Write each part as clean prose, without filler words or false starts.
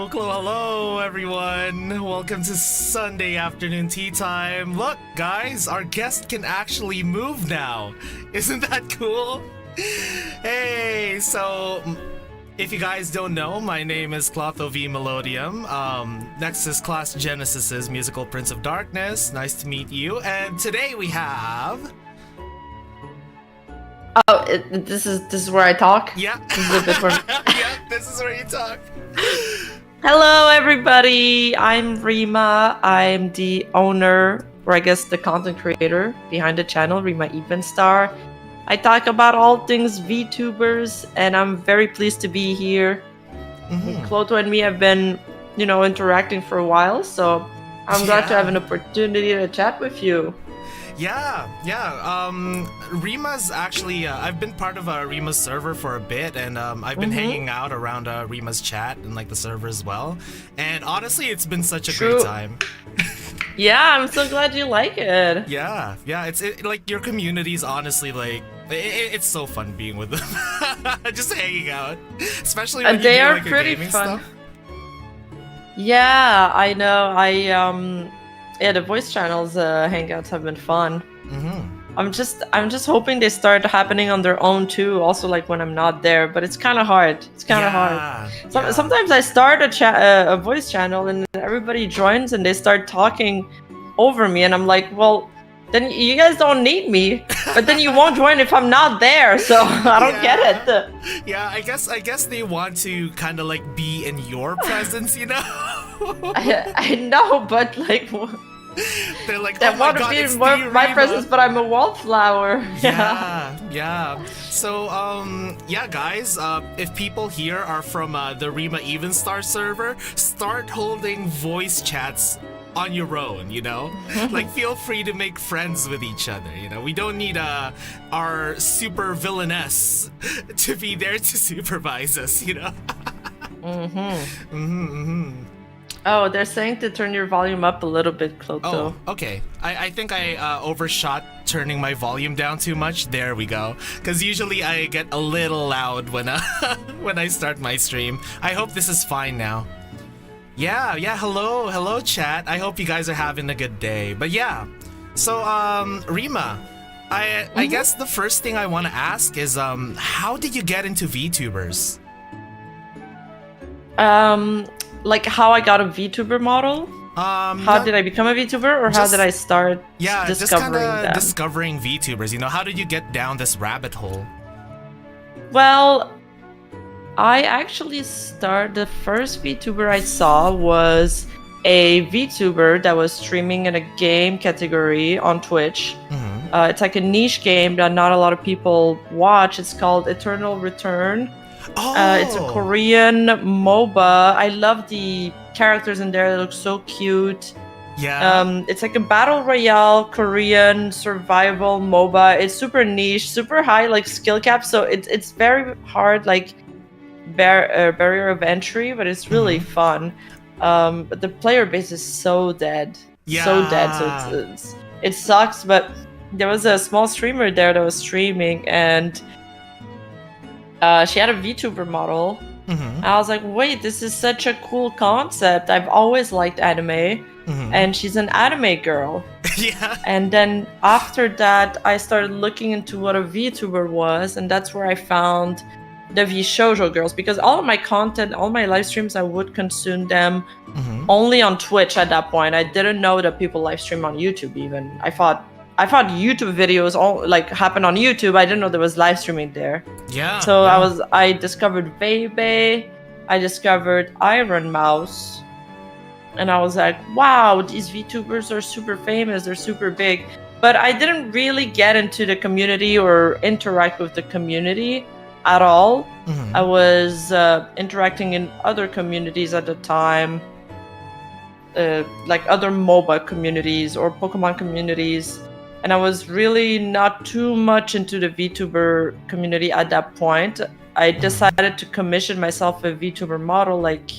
Hello, everyone. Welcome to Sunday Afternoon Teatime. Look, guys, our guest can actually move now. Isn't that cool? Hey, so if you guys don't know, my name is Clotho V Melodium. NEXAS Class Genesis's musical Prince of Darkness. Nice to meet you. And today we have. Oh, this is where I talk? Yeah. This is a bit where... Yeah, this is where you talk. Hello, everybody. I'm Rima. I'm the owner, or I guess the content creator behind the channel, Rima Evenstar. I talk about all things VTubers, and I'm very pleased to be here. Clotho and me have been, interacting for a while, so I'm glad to have an opportunity to chat with you. Yeah. Rima's actually, I've been part of Rima's server for a bit, and I've been hanging out around Rima's chat and like the server as well. And honestly, it's been such a great time. Yeah, I'm so glad you like it. Yeah, it's like your community's honestly like, it's so fun being with them. Just hanging out, especially when they are like pretty gaming fun. stuff. Yeah, I know. Yeah, the voice channels hangouts have been fun. I'm just hoping they start happening on their own too. Also, like when I'm not there, but it's kind of hard. It's kind of hard. Sometimes I start a voice channel and everybody joins and they start talking over me, and I'm like, well, then you guys don't need me. But then you won't join if I'm not there, so I don't get it. Yeah, I guess they want to kind of like be in your presence, I know, but like. They're like, they want to be in my presence, but I'm a wallflower. Yeah. So, yeah, guys, if people here are from the Rima Evenstar server, start holding voice chats on your own, like feel free to make friends with each other. We don't need our super villainess to be there to supervise us. Oh, they're saying to turn your volume up a little bit, Clotho. Oh, okay. I think I overshot turning my volume down too much. There we go. Because usually I get a little loud when when I start my stream. I hope this is fine now. Yeah. Hello, chat. I hope you guys are having a good day. But yeah, so Rima, I guess the first thing I want to ask is how did you get into VTubers? Like how I got a VTuber model? How did I become a VTuber, or how did I start discovering them? Discovering VTubers, how did you get down this rabbit hole? Well, I actually the first VTuber I saw was a VTuber that was streaming in a game category on Twitch. It's like a niche game that not a lot of people watch. It's called Eternal Return. It's a Korean MOBA. I love the characters in there. They look so cute. Yeah. It's like a battle royale Korean survival MOBA. It's super niche, super high like skill cap. So it's very hard like barrier of entry, but it's really fun. But the player base is so dead. So dead. So it sucks. But there was a small streamer there that was streaming, and she had a VTuber model. I was like, wait, this is such a cool concept. I've always liked anime, and she's an anime girl. Yeah. And then after that, I started looking into what a VTuber was, and that's where I found the VShoujo girls, because all of my content, all my live streams, I would consume them only on Twitch at that point. I didn't know that people live stream on YouTube even. I thought YouTube videos all like happen on YouTube. I didn't know there was live streaming there. Yeah. So I discovered Bebe, I discovered Iron Mouse, and I was like, wow, these VTubers are super famous, they're super big. But I didn't really get into the community or interact with the community at all. I was interacting in other communities at the time, like other MOBA communities or Pokemon communities. And I was really not too much into the VTuber community at that point. I decided to commission myself a VTuber model like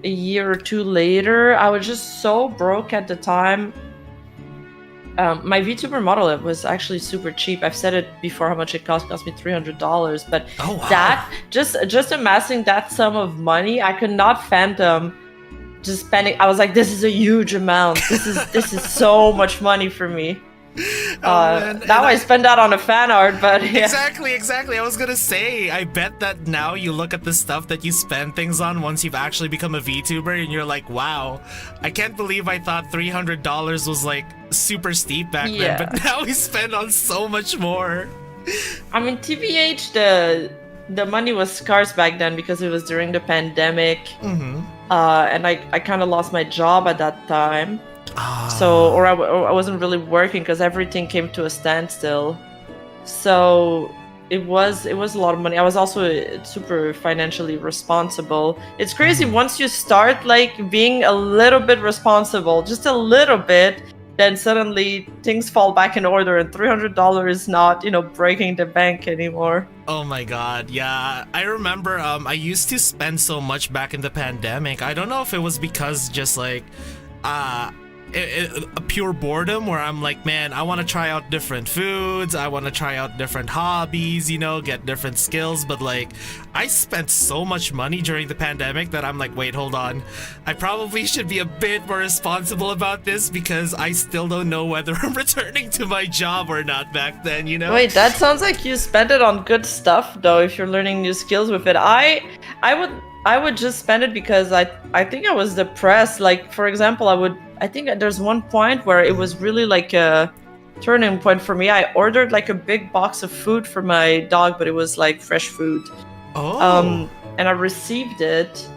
a year or two later. I was just so broke at the time. My VTuber model, it was actually super cheap. I've said it before how much it cost. It cost me $300. But Oh, wow. that, just amassing that sum of money, I could not fathom just spending. I was like, this is a huge amount. This is so much money for me. Man. Now I spend that on a fan art, but yeah. Exactly. I was gonna say, I bet that now you look at the stuff that you spend things on once you've actually become a VTuber, and you're like, wow, I can't believe I thought $300 was like super steep back then, but now we spend on so much more. I mean, TBH, the money was scarce back then because it was during the pandemic, and I kind of lost my job at that time. So, or I wasn't really working because everything came to a standstill. So it was a lot of money. I was also super financially responsible. It's crazy once you start like being a little bit responsible, just a little bit, then suddenly things fall back in order, and $300 is not, breaking the bank anymore. Oh my god, yeah. I remember I used to spend so much back in the pandemic. I don't know if it was because just like a pure boredom where I'm like, man, I want to try out different foods, I want to try out different hobbies, get different skills, but like I spent so much money during the pandemic that I'm like, wait, hold on, I probably should be a bit more responsible about this because I still don't know whether I'm returning to my job or not back then, Wait, that sounds like you spent it on good stuff though, if you're learning new skills with it. I would just spend it because I think I was depressed. Like, for example, I think there's one point where it was really like a turning point for me. I ordered like a big box of food for my dog, but it was like fresh food. Oh. And I received it,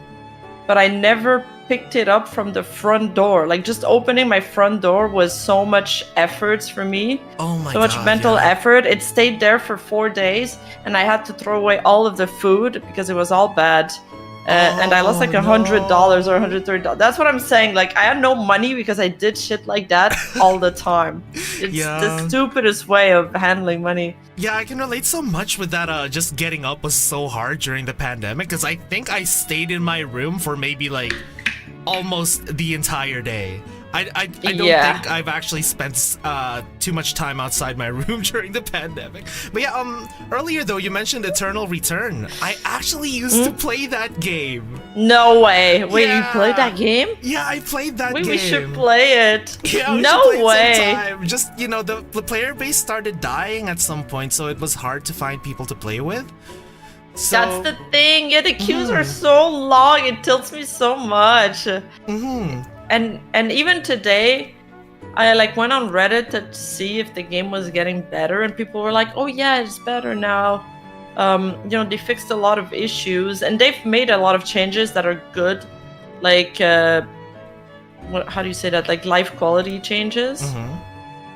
but I never picked it up from the front door. Like, just opening my front door was so much effort for me. Oh my god. So much mental effort. It stayed there for 4 days, and I had to throw away all of the food because it was all bad. And I lost like $100 or $130. That's what I'm saying. Like, I had no money because I did shit like that all the time. It's the stupidest way of handling money. Yeah, I can relate so much with that. Just getting up was so hard during the pandemic because I think I stayed in my room for maybe like almost the entire day. I don't think I've actually spent too much time outside my room during the pandemic. But yeah, earlier though, you mentioned Eternal Return. I actually used to play that game. No way. Wait, you played that game? Yeah, I played that game. We should play it. Yeah, we no should play way. It sometime. Just, the player base started dying at some point, so it was hard to find people to play with. So, that's the thing. Yeah, the queues are so long. It tilts me so much. And even today, I like went on Reddit to see if the game was getting better, and people were like, "Oh yeah, it's better now." They fixed a lot of issues, and they've made a lot of changes that are good, like how do you say that? Like life quality changes.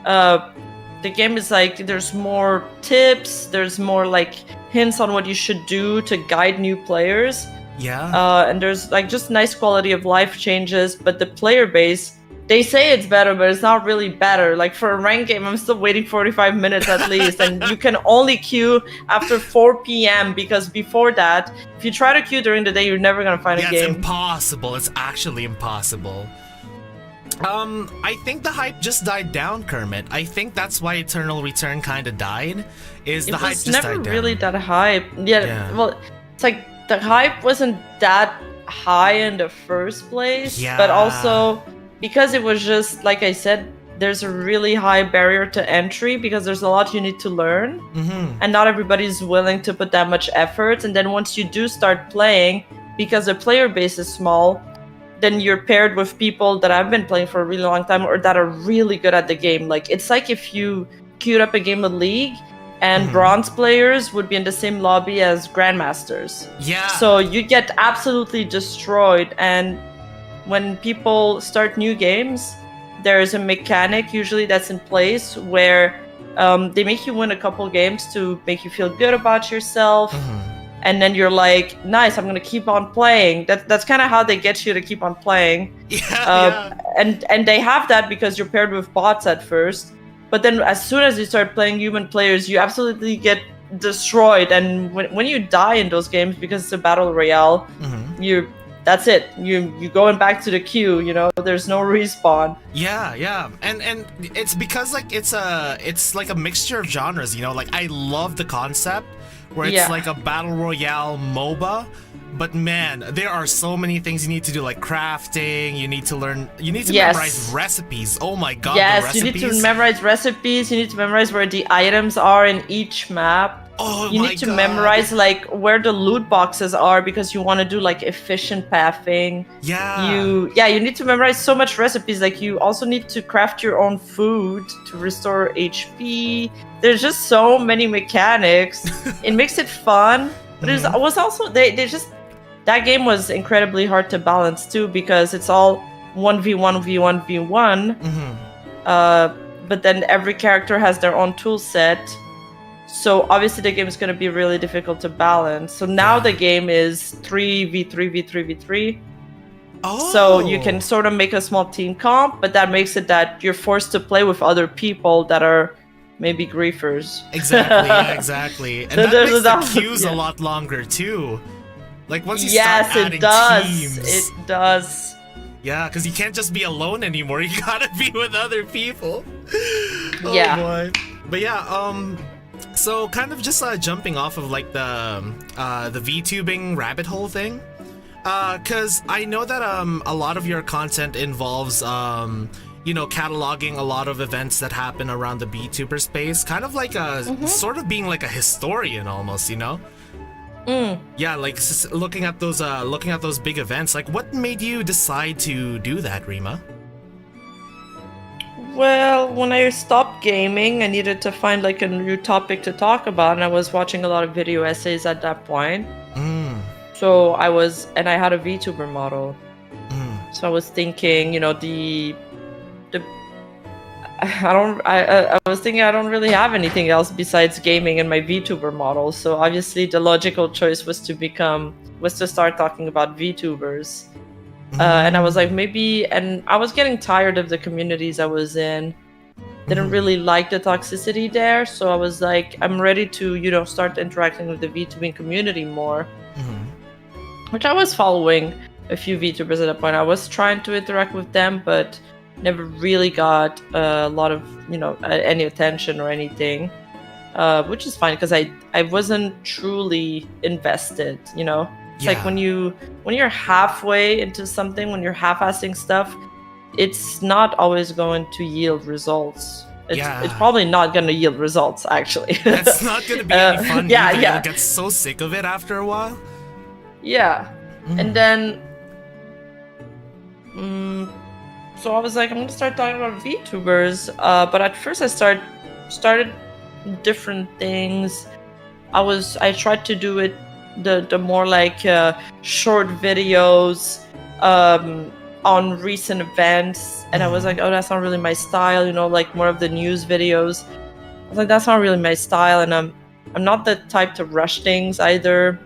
The game is like there's more tips, there's more like hints on what you should do to guide new players. Yeah. And there's like just nice quality of life changes, but the player base, they say it's better, but it's not really better. Like for a ranked game, I'm still waiting 45 minutes at least, and you can only queue after 4 p.m. because before that, if you try to queue during the day, you're never gonna find a game. It's impossible. It's actually impossible. I think the hype just died down, Kermit. I think that's why Eternal Return kind of died. The hype just died down. It was never really that hype. Yeah. Well, it's like the hype wasn't that high in the first place, but also because it was just, like I said, there's a really high barrier to entry because there's a lot you need to learn, and not everybody's willing to put that much effort. And then once you do start playing, because the player base is small, then you're paired with people that have been playing for a really long time or that are really good at the game. Like, it's like if you queued up a game of League and bronze players would be in the same lobby as grandmasters. Yeah. So you get absolutely destroyed. And when people start new games, there's a mechanic usually that's in place where they make you win a couple games to make you feel good about yourself. And then you're like, nice, I'm gonna keep on playing. That's kind of how they get you to keep on playing. And they have that because you're paired with bots at first. But then as soon as you start playing human players, you absolutely get destroyed. And when you die in those games, because it's a battle royale, that's it. You going back to the queue. You know, there's no respawn. Yeah, and it's because like it's like a mixture of genres, you know. Like I love the concept where it's like a battle royale MOBA, but man, there are so many things you need to do, like crafting. You need to memorize recipes. Oh my god, yes, you need to memorize recipes. You need to memorize where the items are in each map. Oh you need to memorize like where the loot boxes are because you want to do like efficient pathing. You need to memorize so much recipes. Like you also need to craft your own food to restore HP. There's just so many mechanics. It makes it fun, but it was also they just that game was incredibly hard to balance too because it's all 1v1 v1 v1. But then every character has their own tool set. So obviously the game is going to be really difficult to balance. So now the game is 3v3v3v3. Oh. So you can sort of make a small team comp, but that makes it that you're forced to play with other people that are maybe griefers. Exactly. And that makes the queues a lot longer too. Like once you start adding teams. It does. Yeah, because you can't just be alone anymore. You gotta be with other people. Oh boy. But yeah, so kind of just jumping off of like the VTubing rabbit hole thing, because I know that a lot of your content involves you know, cataloging a lot of events that happen around the VTuber space, kind of like sort of being like a historian almost, you know. Yeah, like looking at those big events. Like, what made you decide to do that, Rima? Well, when I stopped gaming, I needed to find like a new topic to talk about, and I was watching a lot of video essays at that point. So I had a VTuber model. So I was thinking, you know, I was thinking I don't really have anything else besides gaming and my VTuber model. So obviously the logical choice was to start talking about VTubers. And I was like, and I was getting tired of the communities I was in. Didn't really like the toxicity there, so I was like, I'm ready to, you know, start interacting with the VTubing community more. Which I was following a few VTubers at that point. I was trying to interact with them, but never really got a lot of, you know, any attention or anything. Which is fine, because I wasn't truly invested, you know? It's like when you're halfway into something, when you're half-assing stuff, it's not always going to yield results. It's probably not going to yield results, actually. It's not going to be any fun. You'll get so sick of it after a while. And then so I was like, I'm going to start talking about VTubers. But at first I started different things. I tried to do it the more like short videos on recent events, and I was like, oh, that's not really my style, you know, like more of the news videos. I was like, that's not really my style, and I'm not the type to rush things either.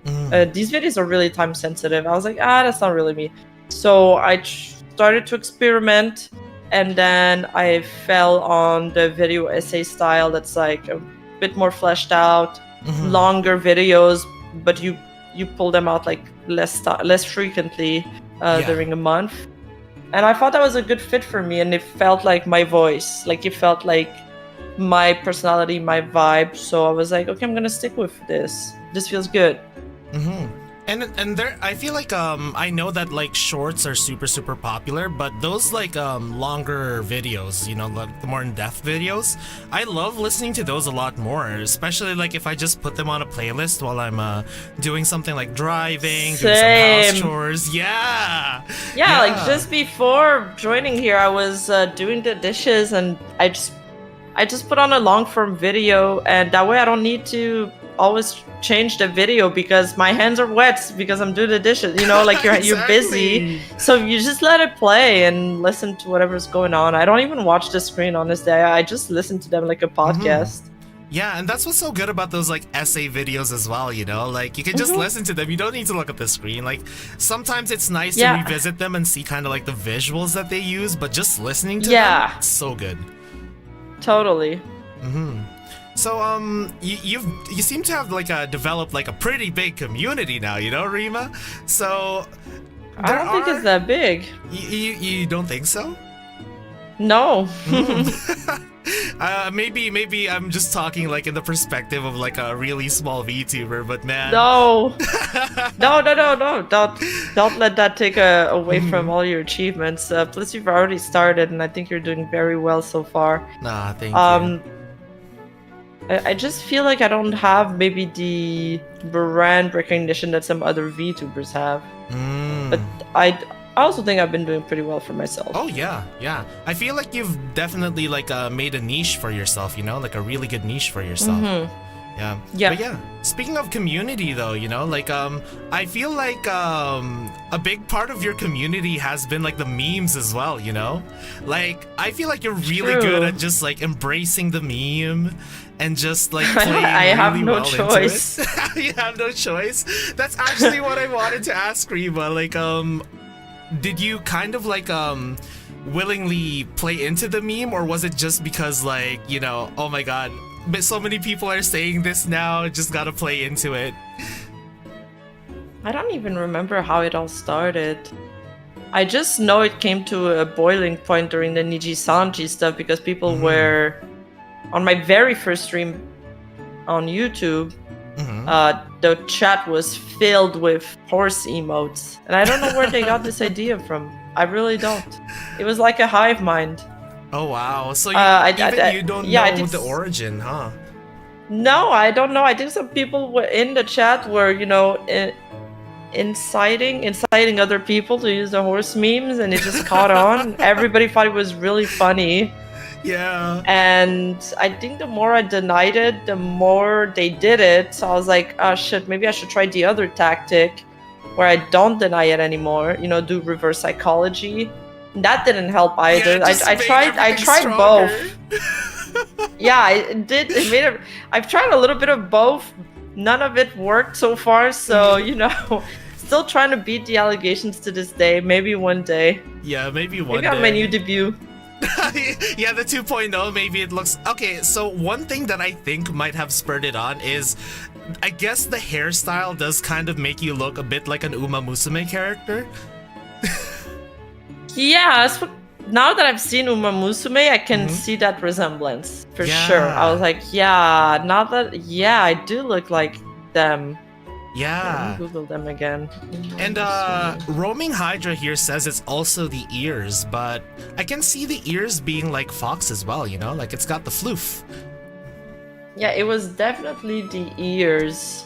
These videos are really time sensitive. I was like, that's not really me. So I started to experiment, and then I fell on the video essay style that's like a bit more fleshed out, longer videos, but you pull them out like less frequently during a month. And I thought that was a good fit for me, and it felt like my voice, like it felt like my personality, my vibe. So I was like, okay, I'm gonna stick with this. This feels good. And there, I feel like I know that like shorts are super popular, but those like longer videos, you know, like the more in-depth videos, I love listening to those a lot more, especially like if I just put them on a playlist while I'm doing something like driving, doing some house chores. Yeah, like just before joining here, I was doing the dishes, and I just put on a long form video, and that way I don't need to always change the video because my hands are wet because I'm doing the dishes, you know, like you're busy, so you just let it play and listen to whatever's going on. I don't even watch the screen, honestly. I just listen to them like a podcast. Yeah, and that's what's so good about those like essay videos as well, you know, like you can just listen to them. You don't need to look at the screen. Like sometimes it's nice to revisit them and see kind of like the visuals that they use, but just listening to them, it's so good. Totally. So you seem to have like developed like a pretty big community now, you know, Rima. So I don't think it's that big. You don't think so? No. Maybe I'm just talking like in the perspective of like a really small VTuber, but man. No. No. Don't let that take away from all your achievements. Plus, you've already started, and I think you're doing very well so far. Nah, thank you. I just feel like I don't have maybe the brand recognition that some other VTubers have. But I also think I've been doing pretty well for myself. Oh yeah. I feel like you've definitely like made a niche for yourself, you know, like a really good niche for yourself. Yeah. But yeah, speaking of community though, you know, like I feel like a big part of your community has been like the memes as well, you know? Like I feel like you're really good at just like embracing the meme and just like playing I have really no well choice. into it. You have no choice. That's actually what I wanted to ask Rima. Like did you kind of like willingly play into the meme, or was it just because like, you know, oh my god, but so many people are saying this now, just gotta play into it? I don't even remember how it all started. I just know it came to a boiling point during the Niji Sanji stuff because people were on my very first stream on YouTube. The chat was filled with horse emotes, and I don't know where they got this idea from. I really don't. It was like a hive mind. Oh wow! So you, you don't know the origin, huh? No, I don't know. I think some people were in the chat were, you know, inciting other people to use the horse memes, and it just caught on. Everybody thought it was really funny. Yeah. And I think the more I denied it, the more they did it. So I was like, oh shit, maybe I should try the other tactic where I don't deny it anymore, you know, do reverse psychology. That didn't help either. Yeah, I tried both. Yeah, it did. It made it. I've tried a little bit of both. None of it worked so far. So, you know, still trying to beat the allegations to this day. Maybe one day. Yeah, maybe one day. Maybe on my new debut. Yeah, the 2.0, maybe it looks... Okay, so one thing that I think might have spurred it on is, I guess the hairstyle does kind of make you look a bit like an Uma Musume character. Yeah, now that I've seen Uma Musume, I can see that resemblance, for sure. I was like, yeah, I do look like them. Yeah. Let me Google them again. And Roaming Hydra here says it's also the ears, but I can see the ears being like Fox as well, you know? Like it's got the floof. Yeah, it was definitely the ears.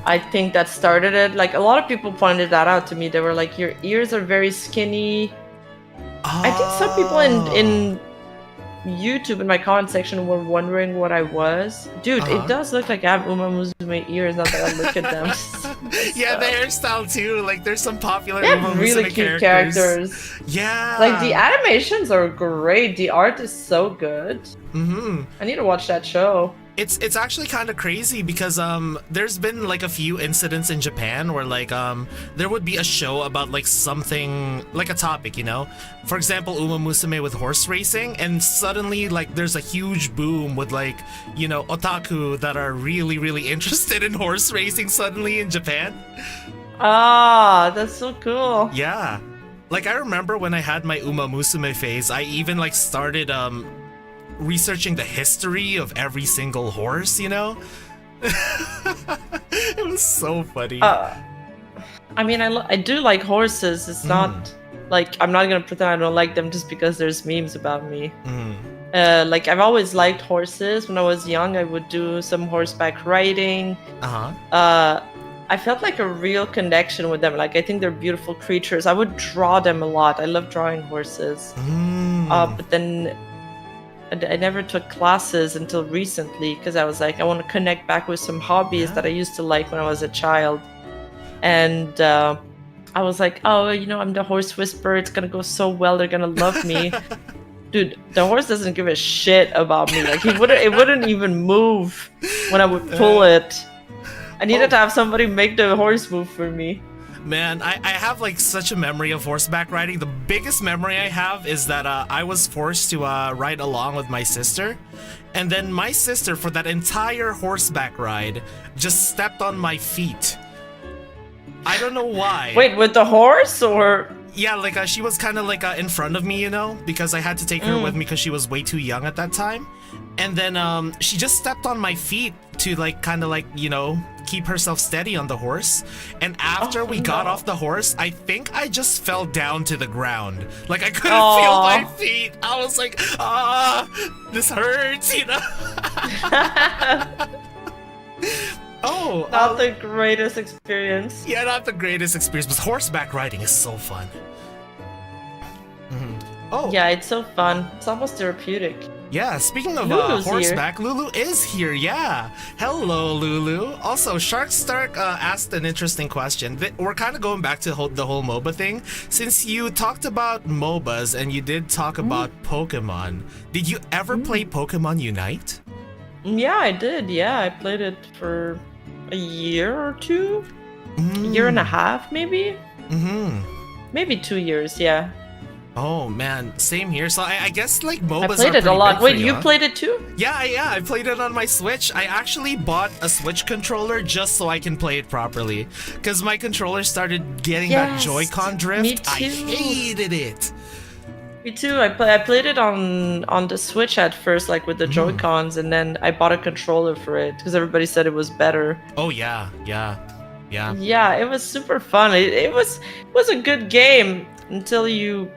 I think that started it. Like a lot of people pointed that out to me. They were like, your ears are very skinny. I think some people in YouTube in my comment section were wondering what I was. Dude, it does look like I have Uma Musume ears now that I look at them. Yeah, the hairstyle too. Like there's some popular they Uma have really Musume cute characters. Yeah. Like the animations are great. The art is so good. I need to watch that show. It's actually kind of crazy because there's been like a few incidents in Japan where like there would be a show about like something like a topic, you know, for example Uma Musume with horse racing, and suddenly like there's a huge boom with like, you know, otaku that are really interested in horse racing suddenly in Japan. Ah, that's so cool. Yeah, like I remember when I had my Uma Musume phase, I even like started researching the history of every single horse, you know? It was so funny. I mean, I do like horses. It's not like I'm not gonna pretend I don't like them just because there's memes about me. Like I've always liked horses. When I was young, I would do some horseback riding. I felt like a real connection with them. Like I think they're beautiful creatures. I would draw them a lot. I love drawing horses. But then I never took classes until recently because I was like, I want to connect back with some hobbies that I used to like when I was a child. And I was like, oh, you know, I'm the horse whisperer. It's going to go so well. They're going to love me. Dude, the horse doesn't give a shit about me. Like it wouldn't even move when I would pull it. I needed to have somebody make the horse move for me. Man, I have like such a memory of horseback riding. The biggest memory I have is that I was forced to ride along with my sister. And then my sister, for that entire horseback ride, just stepped on my feet. I don't know why. Wait, with the horse or? Yeah, like she was kind of like in front of me, you know, because I had to take her with me because she was way too young at that time. And then she just stepped on my feet to like kind of like, you know, keep herself steady on the horse. And after we got off the horse, I think I just fell down to the ground. Like I couldn't feel my feet. I was like, this hurts, you know. Not the greatest experience. Yeah, not the greatest experience, but horseback riding is so fun. Oh. Yeah, it's so fun. It's almost therapeutic. Yeah, speaking of Lulu's horseback, here. Lulu is here, yeah. Hello, Lulu. Also, Shark Stark asked an interesting question. We're kind of going back to the whole MOBA thing. Since you talked about MOBAs and you did talk about Pokemon, did you ever play Pokemon Unite? Yeah, I did. Yeah, I played it for a year or two. A year and a half, maybe? Maybe 2 years, yeah. Oh man, same here. So I guess like MOBAs I played it a lot. Wait, you played it too? Yeah, I played it on my Switch. I actually bought a Switch controller just so I can play it properly. Because my controller started getting that Joy-Con drift. Me too. I hated it. Me too. I played it on the Switch at first, like with the Joy-Cons, and then I bought a controller for it because everybody said it was better. Oh yeah. Yeah, it was super fun. It was a good game until you.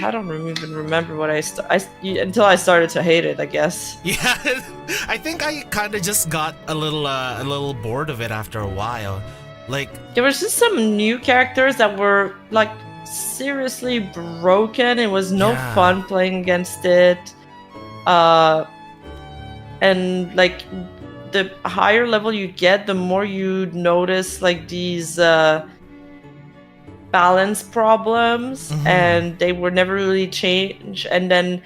I don't even remember what until I started to hate it, I guess. Yeah, I think I kind of just got a little bored of it after a while. Like there was just some new characters that were like seriously broken. It was no fun playing against it. And like the higher level you get, the more you notice like these balance problems, and they were never really changed. And then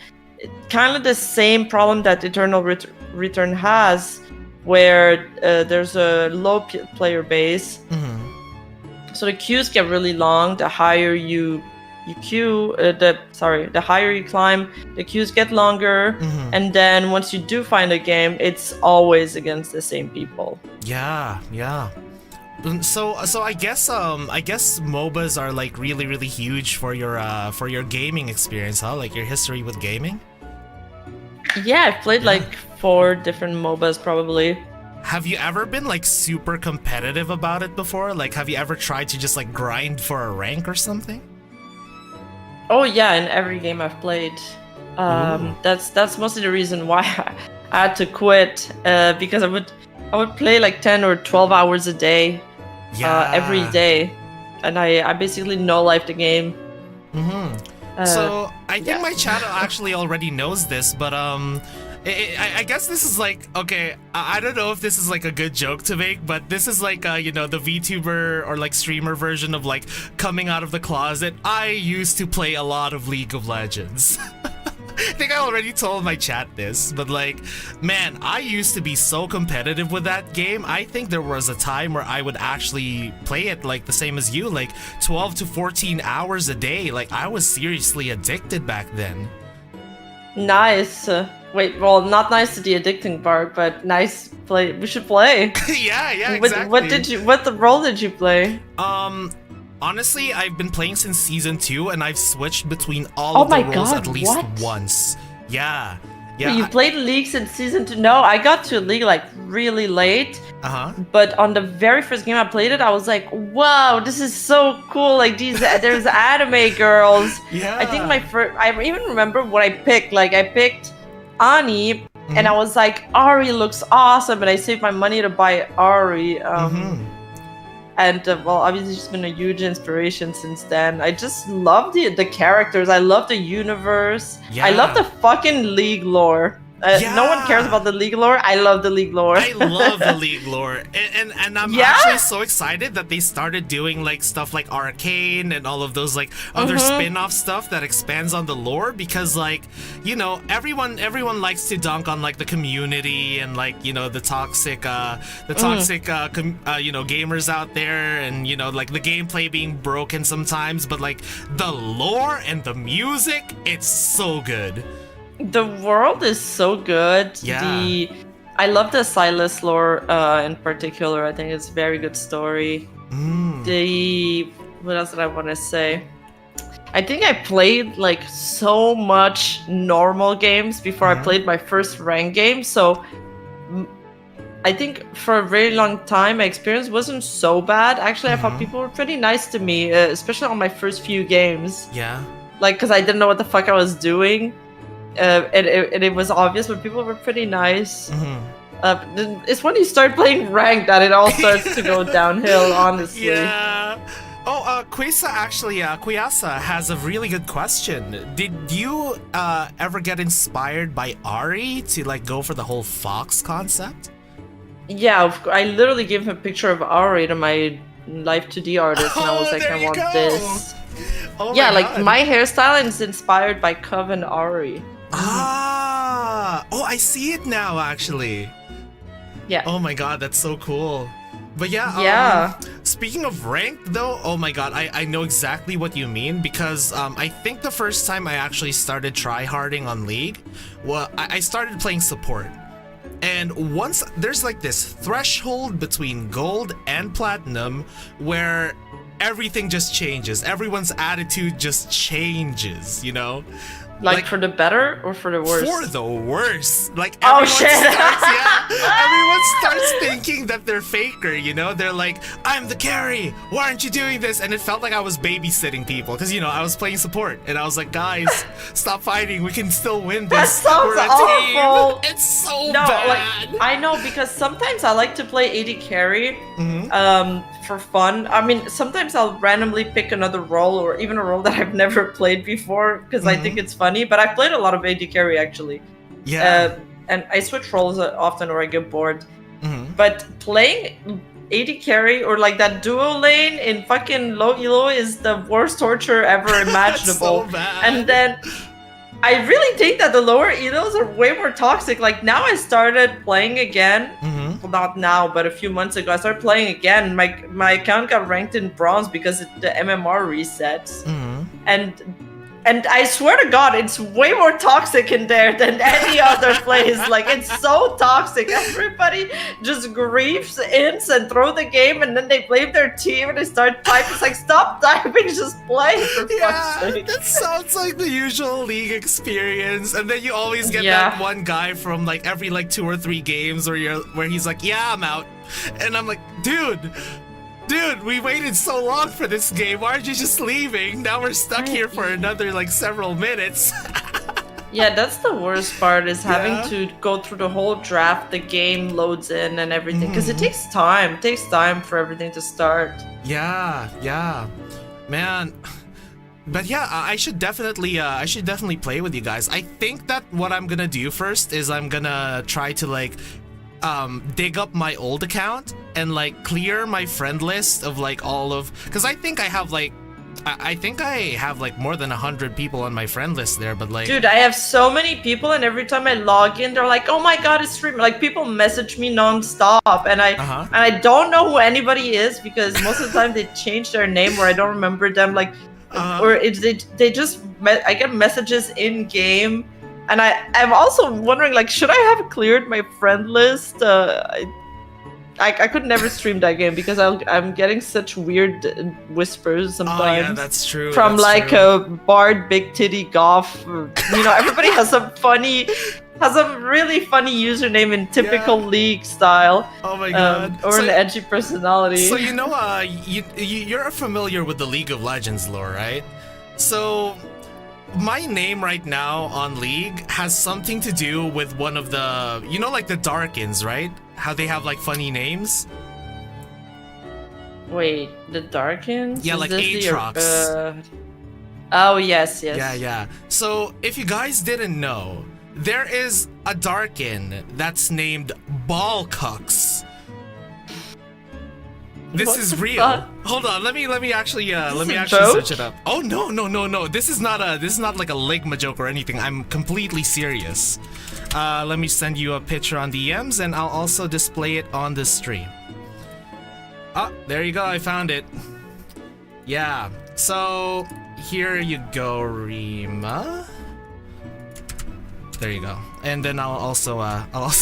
kind of the same problem that Eternal Return has, where there's a low player base, so the queues get really long. The higher you queue, the higher you climb, the queues get longer, and then once you do find a game, it's always against the same people. Yeah. So I guess MOBAs are like really huge for your gaming experience, huh? Like your history with gaming? Yeah, I've played like 4 different MOBAs probably. Have you ever been like super competitive about it before? Like have you ever tried to just like grind for a rank or something? Oh yeah, in every game I've played. That's mostly the reason why I had to quit, because I would play like 10 or 12 hours a day. Every day, and I basically no-life the game. So I think my channel actually already knows this, but I guess this is like, okay, I don't know if this is like a good joke to make, but this is like you know, the VTuber or like streamer version of like coming out of the closet. I used to play a lot of League of Legends. I think I already told my chat this, but like, man, I used to be so competitive with that game. I think there was a time where I would actually play it like the same as you, like 12 to 14 hours a day. Like I was seriously addicted back then. Nice. Wait, well, not nice to the addicting part, but nice play. We should play. yeah, exactly. What role did you play? Honestly, I've been playing since season 2, and I've switched between all of the roles at least once. Yeah. Wait, you played League since season 2? No, I got to League like really late. But on the very first game I played it, I was like, wow, this is so cool. Like there's anime girls. Yeah. I think I even remember what I picked. Like I picked Ani, and I was like, Ari looks awesome, and I saved my money to buy Ari. And well, obviously she's been a huge inspiration since then. I just love the characters. I love the universe. I love the fucking League lore. No one cares about the League lore. I love the League lore. I love the League lore, and I'm actually so excited that they started doing like stuff like Arcane and all of those like other spin-off stuff that expands on the lore, because like, you know, everyone likes to dunk on like the community and like, you know, the toxic you know, gamers out there, and you know, like the gameplay being broken sometimes, but like the lore and the music, it's so good. The world is so good. Yeah. I love the Silas lore in particular. I think it's a very good story. What else did I want to say? I think I played like so much normal games before I played my first ranked game. So I think for a very long time, my experience wasn't so bad. Actually, I thought people were pretty nice to me, especially on my first few games. Yeah. Like, because I didn't know what the fuck I was doing. It was obvious, but people were pretty nice. It's when you start playing ranked that it all starts to go downhill, honestly. Yeah. Oh, Kuyasa has a really good question. Did you ever get inspired by Ari to like go for the whole fox concept? Yeah, I literally gave him a picture of Ari to my Live 2D artist, and I was like, I want this. Oh yeah, my like God. my hairstyle is inspired by Coven Ari. Oh, I see it now, actually. Yeah. Oh my God, that's so cool. But yeah, speaking of ranked though, oh my God, I know exactly what you mean, because I think the first time I actually started tryharding on League, well, I started playing support. And once there's like this threshold between gold and platinum where everything just changes. Everyone's attitude just changes, you know? Like for the better or for the worse? For the worse. Like oh everyone shit! everyone starts thinking that they're faker, you know? They're like, I'm the carry. Why aren't you doing this? And it felt like I was babysitting people, because you know I was playing support, and I was like, guys, stop fighting. We can still win this. That sounds We're a awful. team. It's so no, bad. Like I know, because sometimes I like to play AD carry. For fun. I mean, sometimes I'll randomly pick another role, or even a role that I've never played before, because I think it's funny. But I've played a lot of AD carry actually. Yeah. And I switch roles often, or I get bored. But playing AD carry or like that duo lane in fucking low elo is the worst torture ever imaginable. So bad. And then I really think that the lower elos are way more toxic. Like now I started playing again. Well, not now, but a few months ago I started playing again. My account got ranked in bronze because the MMR resets. And I swear to God, it's way more toxic in there than any other place. Like, it's so toxic. Everybody just grieves, ints, and throw the game, and then they blame their team, and they start typing. It's like, stop typing, just play, for fuck's sake. That sounds like the usual League experience. And then you always get that one guy from, like, every, like, 2 or 3 games where he's like, yeah, I'm out. And I'm like, dude, we waited so long for this game. Why aren't you just leaving? Now we're stuck here for another like several minutes. Yeah, that's the worst part, is having to go through the whole draft, the game loads in and everything, because it takes time. It takes time for everything to start. Yeah. Man. But yeah, I should definitely play with you guys. I think that what I'm gonna do first is I'm gonna try to like dig up my old account and like clear my friend list of like all of, because I think I have like more than 100 people on my friend list there, but like, dude, I have so many people, and every time I log in, they're like, oh my God, it's streaming. Like, people message me non-stop, and I don't know who anybody is, because most of the time they change their name or I don't remember them, like, or they just I get messages in game. And I'm also wondering, like, should I have cleared my friend list? I could never stream that game because I'm getting such weird whispers sometimes. Oh yeah, that's true. From a Bard, Big Titty Goth. You know, everybody has some really funny username in typical League style. Oh my God. Or an edgy personality. So you know, you're familiar with the League of Legends lore, right? So my name right now on League has something to do with one of the, you know, like the Darkins, right? How they have like funny names. Wait, the Darkins? Yeah, like Aatrox. Oh yes. Yeah. So if you guys didn't know, there is a Darkin that's named Ballcucks. This What is the real. fuck? Hold on, let me actually a search joke? it up. Oh no. This is not like a Ligma joke or anything. I'm completely serious. Let me send you a picture on DMs and I'll also display it on the stream. Ah, there you go, I found it. Yeah. So here you go, Rima. There you go. And then I'll also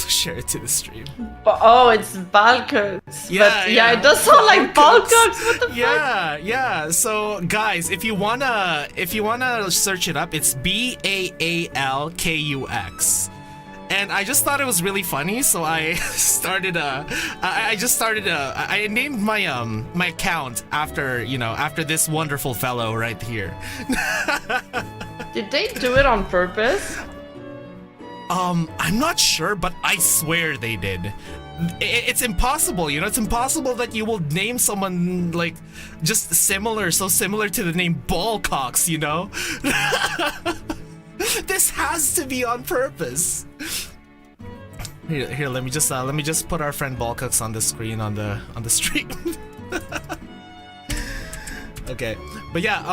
share it to the stream. Oh, it's Balcooks. Yeah, it does sound like Balcooks. What the fuck? Yeah. So guys, if you wanna search it up, it's BAALKUX. And I just thought it was really funny, so I I named my my account after this wonderful fellow right here. Did they do it on purpose? I'm not sure, but I swear they did. It's impossible, it's impossible that you will name someone like just so similar to the name Ballcocks, This has to be on purpose. Here, let me just put our friend Ballcocks on the screen on the stream. Okay, but yeah,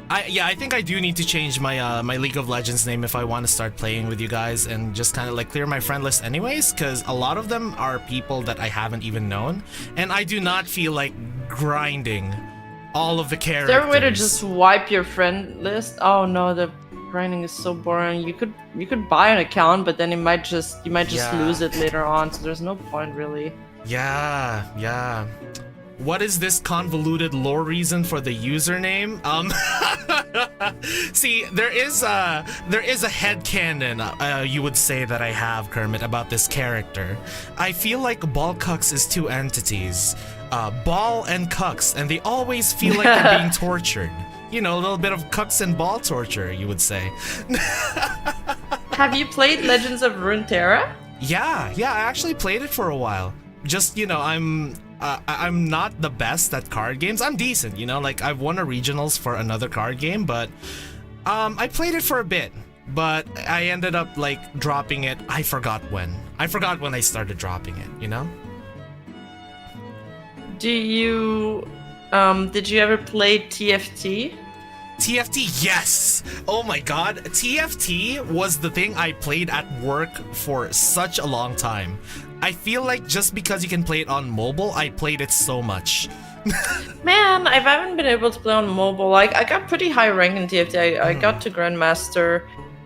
I think I do need to change my my League of Legends name if I want to start playing with you guys and just kind of like clear my friend list anyways, because a lot of them are people that I haven't even known, and I do not feel like grinding all of the characters. Is there a way to just wipe your friend list? Oh no, the grinding is so boring. You could buy an account, but then you might just lose it later on, so there's no point really. Yeah. What is this convoluted lore reason for the username? See, there is a headcanon, you would say, that I have, Kermit, about this character. I feel like Ballcucks is two entities, Ball and Cucks, and they always feel like they're being tortured. A little bit of Cucks and Ball torture, you would say. Have you played Legends of Runeterra? Yeah, I actually played it for a while. Just, I'm not the best at card games. I'm decent, like I've won a regionals for another card game, but I played it for a bit, but I ended up like dropping it. I forgot when I started dropping it, Do you did you ever play TFT? TFT, yes! Oh my god, TFT was the thing I played at work for such a long time. I feel like just because you can play it on mobile, I played it so much. Man, I haven't been able to play on mobile. Like, I got pretty high rank in TFT. I got to Grandmaster,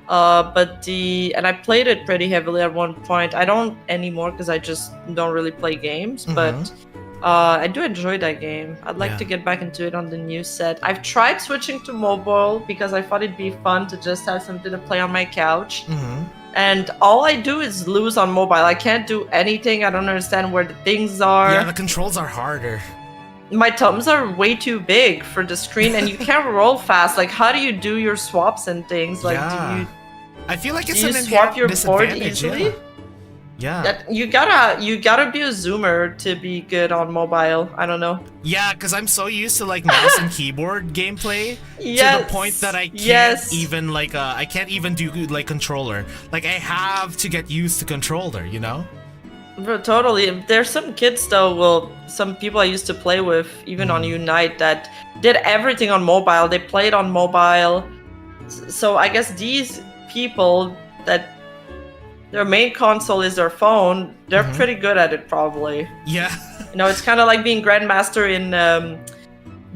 and I played it pretty heavily at one point. I don't anymore because I just don't really play games, but I do enjoy that game. I'd like to get back into it on the new set. I've tried switching to mobile because I thought it'd be fun to just have something to play on my couch. And all I do is lose on mobile. I can't do anything. I don't understand where the things are. Yeah, the controls are harder. My thumbs are way too big for the screen, and you can't roll fast. Like, how do you do your swaps and things? Like, I feel like it's do an you swap your board disadvantage, easily? Yeah. That you gotta be a zoomer to be good on mobile. I don't know. Yeah, because I'm so used to like mouse and keyboard gameplay to the point that I can't even like I can't even do like controller. Like I have to get used to controller, Bro, totally. There's some kids though, some people I used to play with, even on Unite, that did everything on mobile. They played on mobile. So I guess these people that their main console is their phone, they're pretty good at it probably. Yeah. It's kind of like being Grandmaster in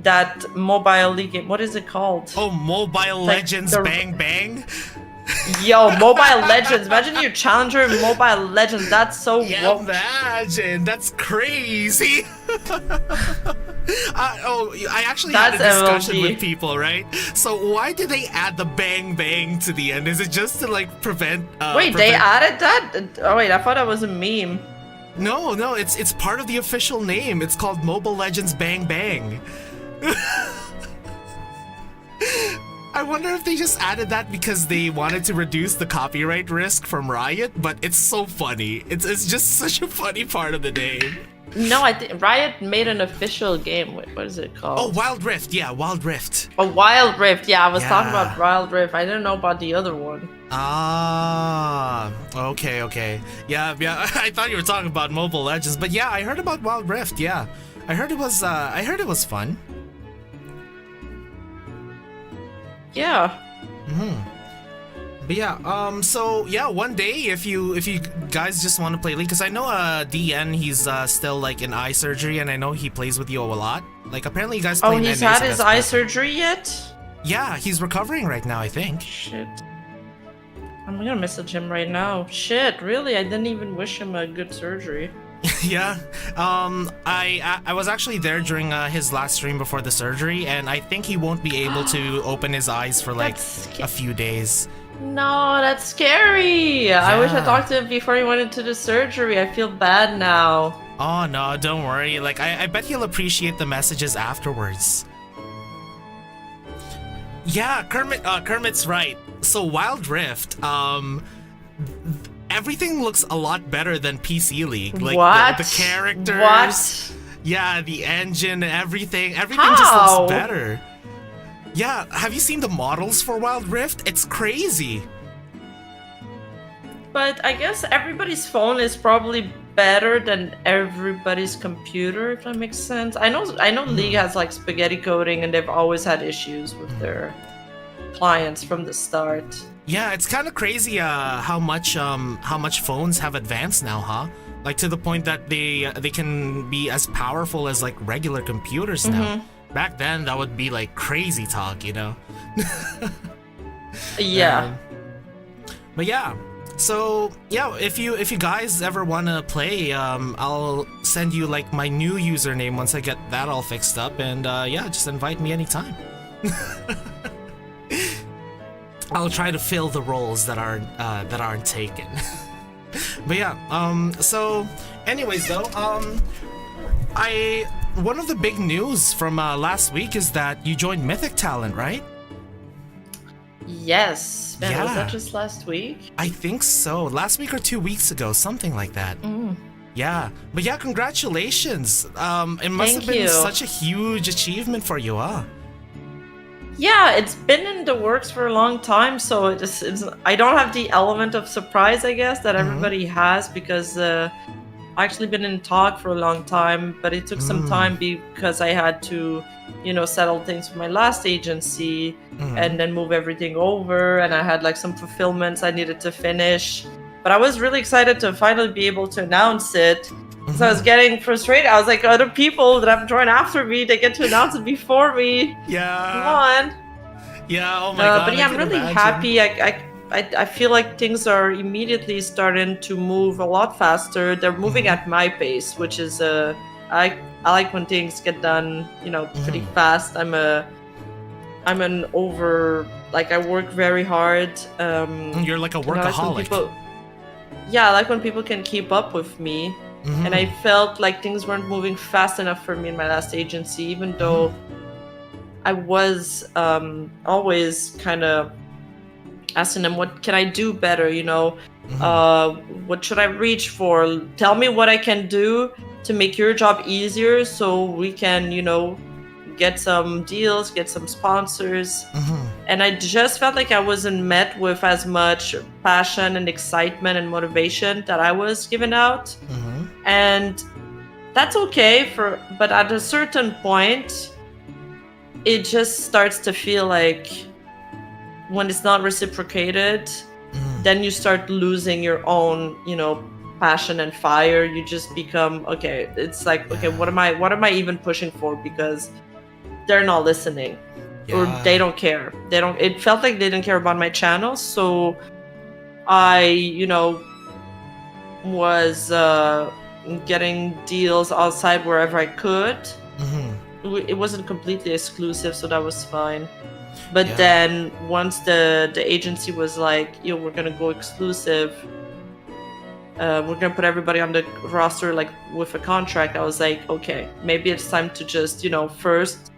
that mobile league game. What is it called? Oh, Mobile Legends Bang Bang? Yo, Mobile Legends. Imagine you're challenger in Mobile Legends. That's so yeah, imagine. That's crazy. I actually had a discussion with people, right? So why did they add the bang bang to the end? Is it just to like prevent? They added that? Oh wait, I thought that was a meme. No, it's part of the official name. It's called Mobile Legends Bang Bang. I wonder if they just added that because they wanted to reduce the copyright risk from Riot, but it's so funny. It's just such a funny part of the name. No, I think Riot made an official game. Wait, what is it called? Oh, Wild Rift. Yeah, Wild Rift. A Wild Rift. Yeah, I was talking Yeah. about Wild Rift. I didn't know about the other one. Ah, okay. Yeah. I thought you were talking about Mobile Legends, but yeah, I heard about Wild Rift. Yeah, I heard it was fun. Yeah. But yeah, so yeah, one day if you guys just want to play League, because I know DN, he's still like in eye surgery, and I know he plays with you a lot. Like apparently you guys play. Oh, he's had his eye surgery yet? Yeah, he's recovering right now, I think. Shit. I'm gonna message him right now. Shit, really? I didn't even wish him a good surgery. Yeah. I was actually there during his last stream before the surgery, and I think he won't be able to open his eyes for like a few days. No, that's scary. Yeah. I wish I talked to him before he went into the surgery. I feel bad now. Oh no, don't worry. Like I bet he'll appreciate the messages afterwards. Yeah, Kermit's right. So Wild Rift, everything looks a lot better than PC League. Like what? The characters. What? Yeah, the engine, everything just How? looks better. Yeah, have you seen the models for Wild Rift? It's crazy. But I guess everybody's phone is probably better than everybody's computer, if that makes sense. I know League has like spaghetti coding, and they've always had issues with their clients from the start. Yeah, it's kind of crazy how much phones have advanced now, huh? Like to the point that they can be as powerful as like regular computers now. Back then, that would be like crazy talk, you know? Yeah. But yeah, so yeah, if you guys ever want to play, I'll send you like my new username once I get that all fixed up, and yeah, just invite me anytime. I'll try to fill the roles that aren't taken. But yeah, so anyways though, one of the big news from last week is that you joined Mythic Talent, right? Yes. Man, Yeah. was that just last week? I think so. Last week or 2 weeks ago, something like that. Yeah. But yeah, congratulations. It must have been such a huge achievement for you, huh? Yeah, it's been in the works for a long time, so it's I don't have the element of surprise, I guess, that everybody has, because I've actually been in talk for a long time, but it took some time because I had to, settle things with my last agency and then move everything over, and I had like some fulfillments I needed to finish. But I was really excited to finally be able to announce it. So I was getting frustrated. I was like, other people that have joined after me, they get to announce it before me. Yeah. Come on. Yeah, oh my god. But yeah, I'm really happy. I feel like things are immediately starting to move a lot faster. They're moving at my pace, which is I like when things get done, pretty fast. I work very hard. You're like a workaholic. I like when people can keep up with me. And I felt like things weren't moving fast enough for me in my last agency, even though I was always kind of asking them, what can I do better? What should I reach for? Tell me what I can do to make your job easier so we can, get some deals, get some sponsors. And I just felt like I wasn't met with as much passion and excitement and motivation that I was giving out. And that's okay but at a certain point, it just starts to feel like when it's not reciprocated, then you start losing your own, passion and fire. You just become, okay, it's like, okay, what am I even pushing for? Because they're not listening. Or they don't care. It felt like they didn't care about my channel. So I, was getting deals outside wherever I could. It wasn't completely exclusive, so that was fine. But then once the agency was like, we're gonna go exclusive, we're gonna put everybody on the roster like with a contract, I was like, okay, maybe it's time to just, first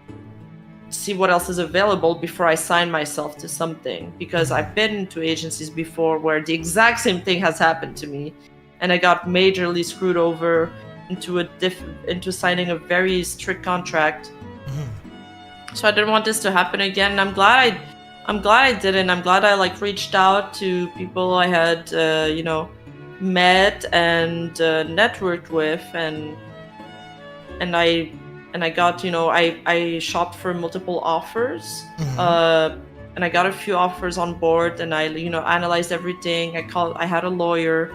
see what else is available before I sign myself to something. Because I've been to agencies before where the exact same thing has happened to me, and I got majorly screwed over. into signing a very strict contract. So I didn't want this to happen again. I'm glad I didn't. I'm glad I like reached out to people I had met and networked with, and I got I shopped for multiple offers, and I got a few offers on board, and I analyzed everything. I had a lawyer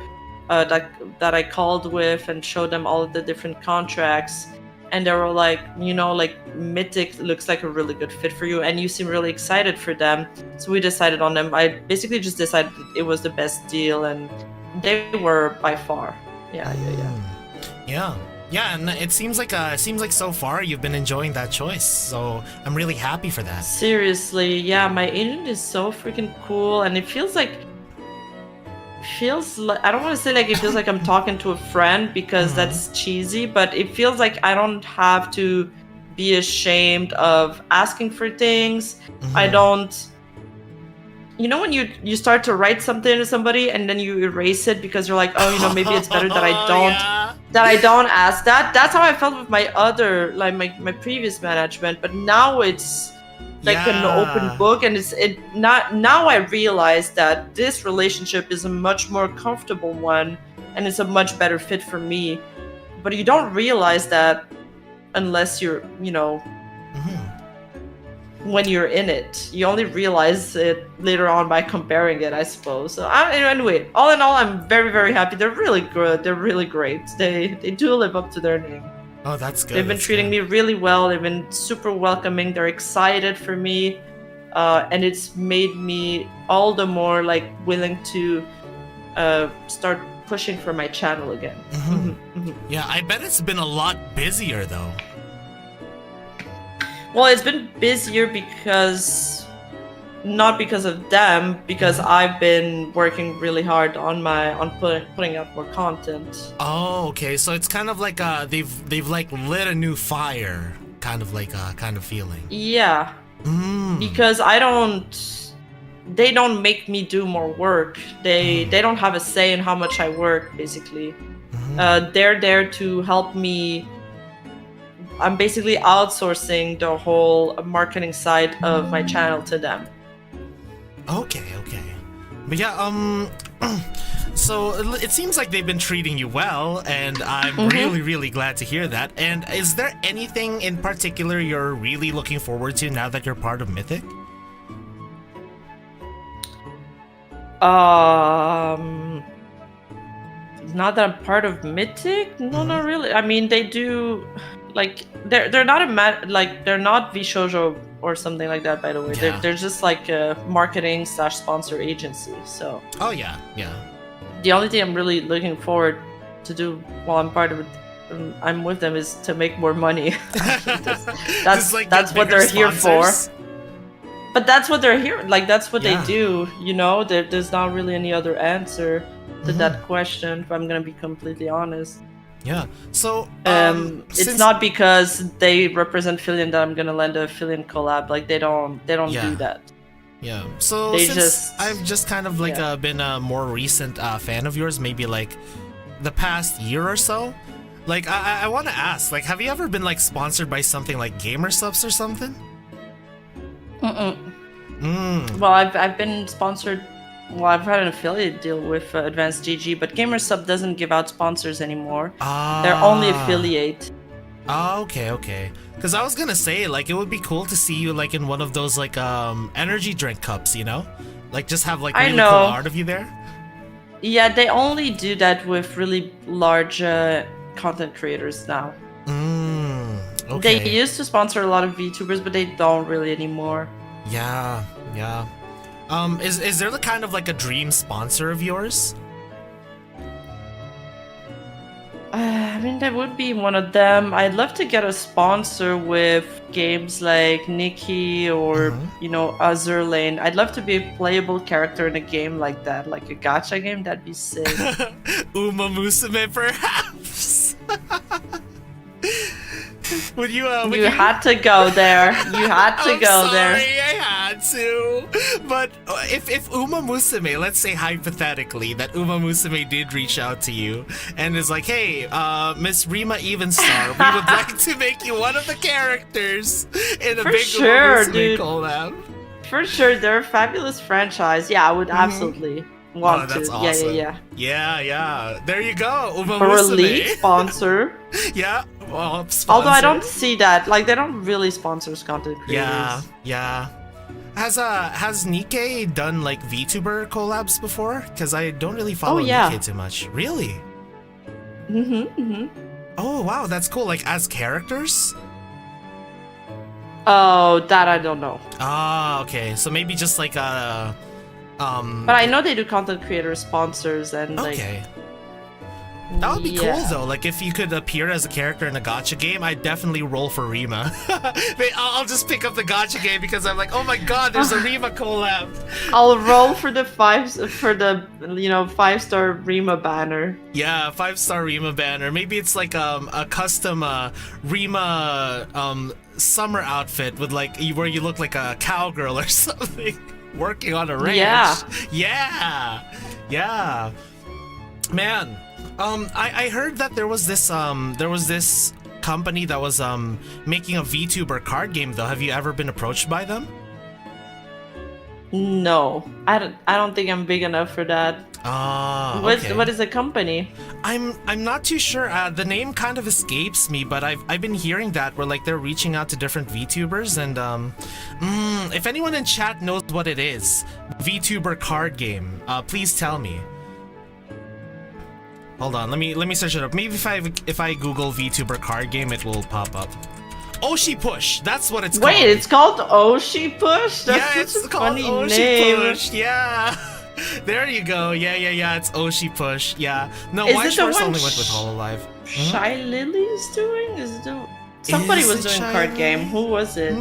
that I called with and showed them all of the different contracts. And they were like, Mythic looks like a really good fit for you, and you seem really excited for them. So we decided on them. I basically just decided it was the best deal, and they were by far. Yeah. And it seems like so far you've been enjoying that choice. So I'm really happy for that. Seriously, yeah, my agent is so freaking cool, and it feels like I don't want to say like it feels like I'm talking to a friend, because that's cheesy, but it feels like I don't have to be ashamed of asking for things. I don't, when you start to write something to somebody and then you erase it because you're like, maybe it's better that I don't ask. That's how I felt with my other, like my previous management, but now it's like an open book, and now I realize that this relationship is a much more comfortable one, and it's a much better fit for me. But you don't realize that unless you're when you're in it. You only realize it later on by comparing it, I suppose. So anyway, all in all, I'm very, very happy. They're really good. They're really great. They do live up to their name. Oh, that's good. They've been treating me really well. They've been super welcoming. They're excited for me, and it's made me all the more like willing to start pushing for my channel again. Yeah, I bet it's been a lot busier though. Well, it's been busier not because of them, because I've been working really hard on putting out more content. Oh, okay. So it's kind of like they've like lit a new fire, kind of feeling. Yeah. Because they don't make me do more work. They don't have a say in how much I work, basically. They're there to help me. I'm basically outsourcing the whole marketing side of my channel to them. Okay. But yeah, so it seems like they've been treating you well, and I'm really, really glad to hear that. And is there anything in particular you're really looking forward to now that you're part of Mythic? Now that I'm part of Mythic? No, not really. I mean, they do, like, they're not they're not Vshoujo or something like that, by the way. Yeah. They're just like a marketing / sponsor agency, so. Oh, yeah. The only thing I'm really looking forward to do while I'm with them is to make more money. that's what they're here for. But that's what they're here, like, that's what they do, there's not really any other answer to that question, if I'm gonna be completely honest. Yeah. So it's not because they represent Fillion that I'm gonna land a Fillion collab. Like they don't do that. Yeah. So I've just kind of like been a more recent fan of yours, maybe like the past year or so. Like I want to ask, like, have you ever been like sponsored by something like GamerSubs or something? Well, I've been sponsored. Well, I've had an affiliate deal with Advanced GG, but GamerSub doesn't give out sponsors anymore. They're only affiliate. Oh, okay. Because I was gonna say, like, it would be cool to see you like in one of those like energy drink cups, like just have like really cool art of you there. Yeah, they only do that with really large content creators now. Okay. They used to sponsor a lot of VTubers, but they don't really anymore. Yeah. Is there the kind of like a dream sponsor of yours? I mean, that would be one of them. I'd love to get a sponsor with games like Nikki or, Azur Lane. I'd love to be a playable character in a game like that, like a gacha game. That'd be sick. Uma Musume, perhaps. You had to go there. You had to go there. Sorry, I had to. But if Uma Musume, let's say hypothetically that Uma Musume did reach out to you and is like, hey, Miss Rima Evenstar, we would like to make you one of the characters in a For big sure, Uma Musume dude. collab. For sure, they're a fabulous franchise. Yeah, I would absolutely want that's to. awesome. Yeah. Yeah. There you go, Uma For a Musume. league sponsor. Yeah. Well, Although I sponsor. don't see that. Like, they don't really sponsor content creators. Yeah. Has Nikkei done like VTuber collabs before? Because I don't really follow Nikkei too much. Really? Oh wow, that's cool. Like as characters? Oh, that I don't know. Ah, okay. So maybe just like a But I know they do content creator sponsors and okay. That would be cool though. Like if you could appear as a character in a gacha game, I'd definitely roll for Rima. I'll just pick up the gacha game because I'm like, oh my god, there's a Rima collab. I'll roll for the 5-star Rima banner. Yeah, 5-star Rima banner. Maybe it's like a custom Rima summer outfit with like where you look like a cowgirl or something working on a ranch. Yeah. Man, I heard that there was this company that was making a VTuber card game though. Have you ever been approached by them? No, I don't think I'm big enough for that. Okay. What is the company? I'm not too sure. The name kind of escapes me, but I've been hearing that where like they're reaching out to different VTubers and if anyone in chat knows what it is, VTuber card game, please tell me. Hold on, let me search it up. Maybe if I Google VTuber card game, it will pop up. Oshi Push, that's what it's called. Wait, it's called Oshi Push? That's yeah, such it's a called funny Oshi name. Push. Yeah. There you go. Yeah. It's Oshi Push. Yeah. No, Is White it the Shorts one only went with HoloLive. Shy Lily's doing? Somebody was doing Shy card game. Lily? Who was it?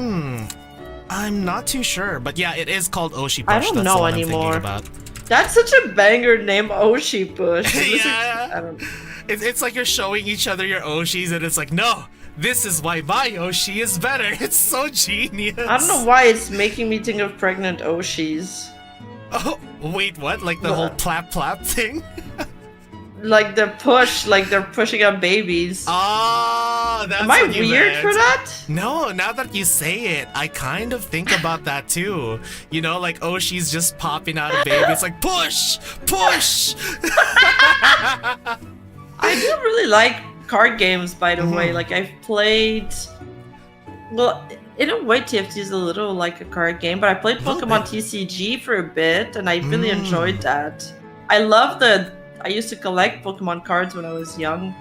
I'm not too sure, but yeah, it is called Oshi Push. I don't That's know the one anymore. I'm thinking about. That's such a banger name, Oshi Push. Yeah. I don't. It's like you're showing each other your Oshis, and it's like, no, this is why my Oshi is better. It's so genius. I don't know why it's making me think of pregnant Oshis. Oh, wait, what? Like the whole plap plap thing? Like the push, like they're pushing out babies. Oh, that's Am I what you weird meant. for that? No, now that you say it, I kind of think about that too. You know, like Oshi's just popping out a baby. It's like, push! Push! I do really like card games, by the way. Like I've played. Well, in a way, TFT is a little like a card game, but I played Pokemon TCG for a bit, and I really enjoyed that. I used to collect Pokemon cards when I was young,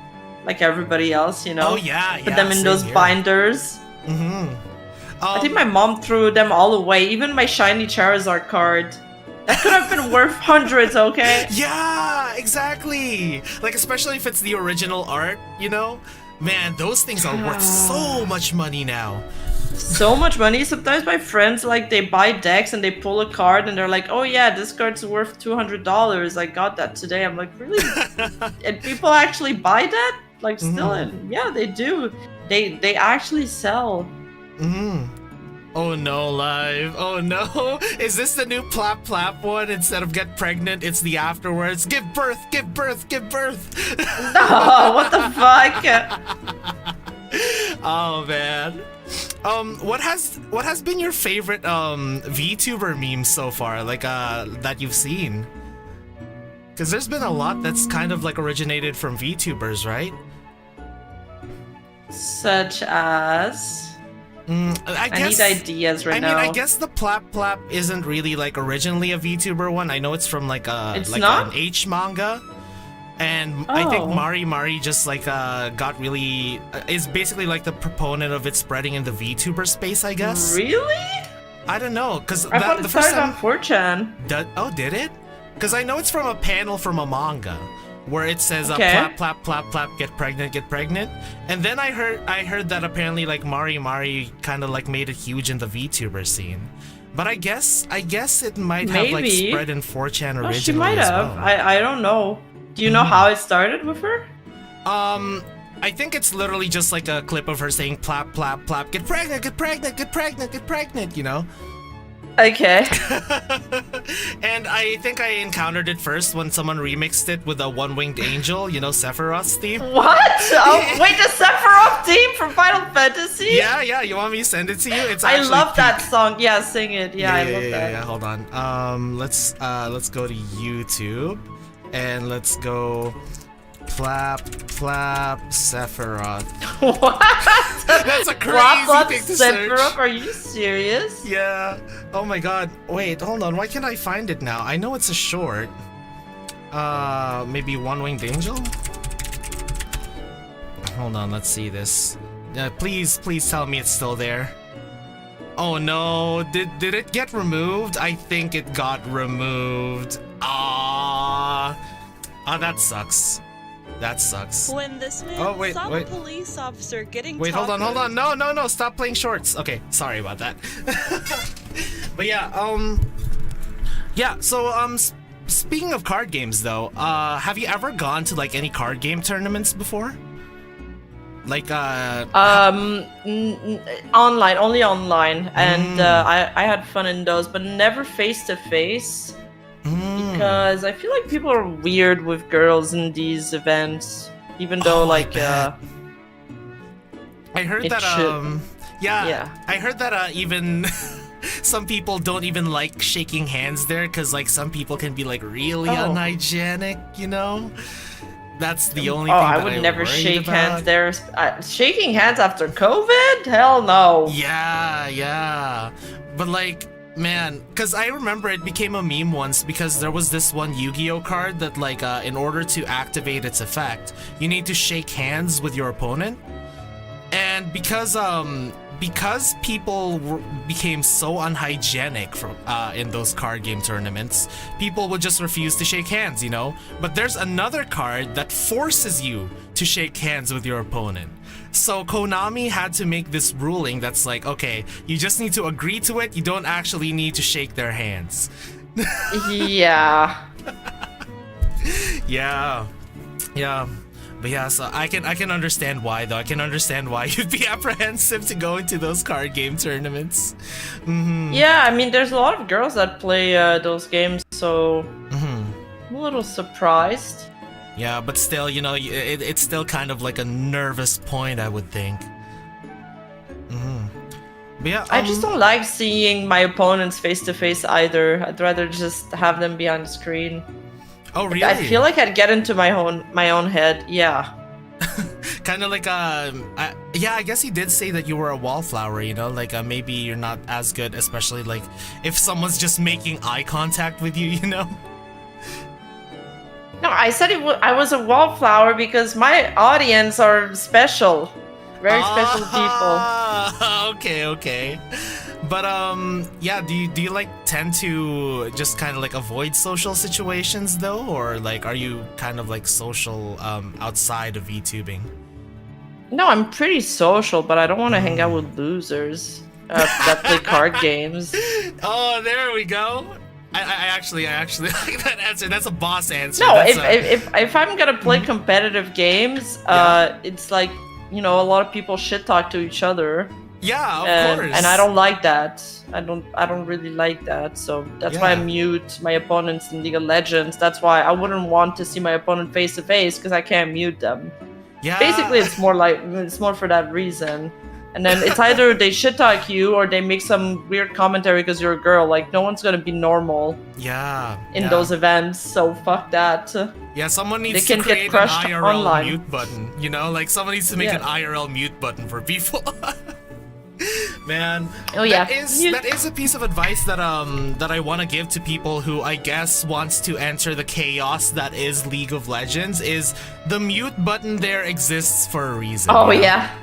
like everybody else, you know. Oh yeah, Put them in those binders. I think my mom threw them all away, even my shiny Charizard card. That could have been worth hundreds, okay? Yeah, exactly. Like, especially if it's the original art, you know? Man, those things are worth so much money now. So much money. Sometimes my friends, like, they buy decks and they pull a card and they're like, oh yeah, this card's worth $200. I got that today. I'm like, really? And people actually buy that? Like, still, and yeah, they do. They actually sell. Oh no, live. Oh no. Is this the new plap plap one? Instead of get pregnant, it's the afterwards. Give birth, give birth, give birth. No, what the fuck? Oh man. What has been your favorite VTuber meme so far? Like that you've seen? Because there's been a lot that's kind of like originated from VTubers, right? Such as... I guess, need ideas right now. I mean, I guess the Plap Plap isn't really like originally a VTuber one. I know it's from like an H manga. And I think Mari just like got really is basically like the proponent of it spreading in the VTuber space, I guess. Really? I don't know, because I thought it started on 4chan. Did it? Because I know it's from a panel from a manga where it says plap plap plap plap, get pregnant, and then I heard that apparently like Mari kind of like made it huge in the VTuber scene. But I guess it might have like spread in 4chan originally. She might have. Well. I don't know. Do you know how it started with her? I think it's literally just like a clip of her saying plap plap plap, get pregnant, get pregnant, get pregnant, get pregnant, you know? Okay. And I think I encountered it first when someone remixed it with a one-winged angel, you know, Sephiroth's theme. What? Oh, wait, the Sephiroth theme from Final Fantasy? Yeah, you want me to send it to you? It's I actually love that peak. song. Yeah, sing it. Yeah, I love that. Yeah, hold on. Let's go to YouTube and let's go clap Sephiroth. What? That's a crazy thing to search. Sephiroth? Are you serious? Yeah. Oh my god. Wait, hold on. Why can't I find it now? I know it's a short. Maybe One-Winged Angel? Hold on, let's see this. Please tell me it's still there. Oh no, did it get removed? I think it got removed. That sucks. That sucks. When this man saw the police officer getting hold on. No, stop playing shorts. Okay, sorry about that. But yeah, so speaking of card games though, have you ever gone to like any card game tournaments before? Like online, only online, and I had fun in those, but never face to face. Because I feel like people are weird with girls in these events, even though I heard that I heard that even some people don't even like shaking hands there because like some people can be like really unhygienic, you know. That's the only thing I would never shake hands there. Shaking hands after COVID? Hell no. Yeah. But like, man, because I remember it became a meme once because there was this one Yu-Gi-Oh card that like in order to activate its effect, you need to shake hands with your opponent. And because people became so unhygienic in those card game tournaments, people would just refuse to shake hands, you know? But there's another card that forces you to shake hands with your opponent. So Konami had to make this ruling that's like, okay, you just need to agree to it, you don't actually need to shake their hands. Yeah. Yeah. But yeah, so I can understand why though. I can understand why you'd be apprehensive to go into those card game tournaments. Yeah, I mean, there's a lot of girls that play those games, so I'm a little surprised. Yeah, but still, you know, it's still kind of like a nervous point, I would think. But yeah, I just don't like seeing my opponents face to face either. I'd rather just have them behind the screen. Oh really? I feel like I'd get into my own head. Yeah. Kind of like I guess he did say that you were a wallflower, you know, like maybe you're not as good, especially like if someone's just making eye contact with you, you know. No, I said I was a wallflower because my audience are special, very special people. Okay. But yeah, do you like tend to just kind of like avoid social situations though, or like are you kind of like social outside of VTubing? No, I'm pretty social, but I don't want to hang out with losers that play card games. Oh, there we go. I actually like that answer. That's a boss answer. No, if I'm gonna play competitive games, it's like, you know, a lot of people shit talk to each other. Yeah, of course. And I don't like that. I don't really like that. So that's why I mute my opponents in League of Legends. That's why I wouldn't want to see my opponent face to face because I can't mute them. Yeah. Basically, it's more for that reason. And then it's either they shit talk you or they make some weird commentary because you're a girl. Like, no one's gonna be normal. In those events, so fuck that. Yeah, someone needs to create an IRL mute button. You know, like someone needs to make an IRL mute button for people. Man, that is a piece of advice that I want to give to people who I guess wants to enter the chaos that is League of Legends. Is the mute button there exists for a reason? Oh yeah.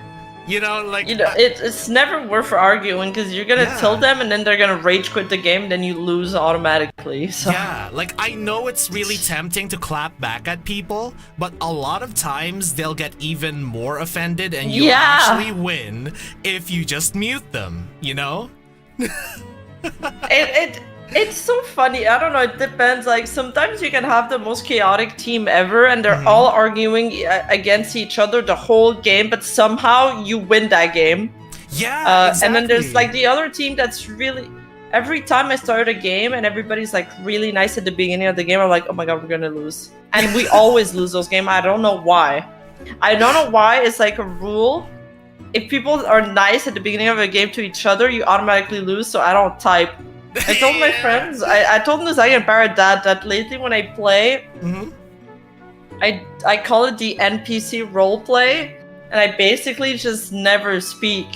You know, like it's never worth arguing because you're gonna tilt them and then they're gonna rage quit the game, then you lose automatically. So. Yeah, like I know it's really tempting to clap back at people, but a lot of times they'll get even more offended and you'll actually win if you just mute them, you know? It's so funny. I don't know. It depends. Like sometimes you can have the most chaotic team ever, and they're all arguing against each other the whole game, but somehow you win that game. Yeah, exactly. And then there's like the other team that's really, every time I start a game and everybody's like really nice at the beginning of the game, I'm like, oh my god, we're gonna lose. And we always lose those games. I don't know why. It's like a rule. If people are nice at the beginning of a game to each other, you automatically lose, so I don't type. I told my friends, I told Nuzai and Barrett that lately when I play, I call it the NPC roleplay, and I basically just never speak,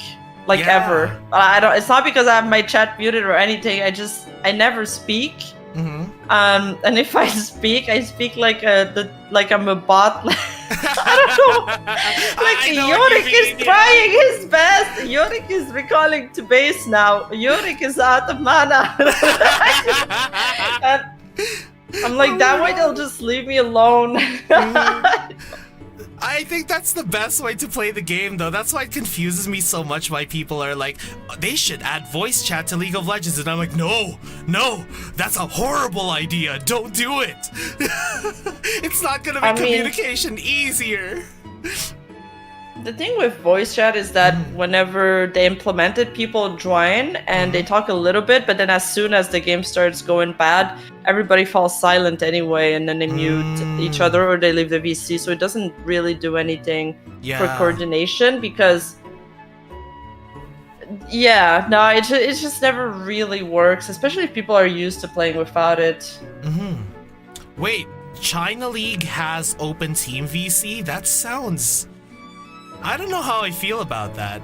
like ever. I don't. It's not because I have my chat muted or anything. I never speak. And if I speak like I'm a bot. I don't know. Like Yorick is trying his best. Yorick is recalling to base now. Yorick is out of mana. And I'm like, that way they'll just leave me alone. I think that's the best way to play the game, though. That's why it confuses me so much why people are like, they should add voice chat to League of Legends. And I'm like, no, that's a horrible idea. Don't do it. It's not going to make communication easier. The thing with voice chat is that whenever they implement it, people join and they talk a little bit, but then as soon as the game starts going bad, everybody falls silent anyway, and then they mute each other or they leave the VC, so it doesn't really do anything for coordination because it just never really works, especially if people are used to playing without it. Wait, China League has open team VC? That sounds... I don't know how I feel about that.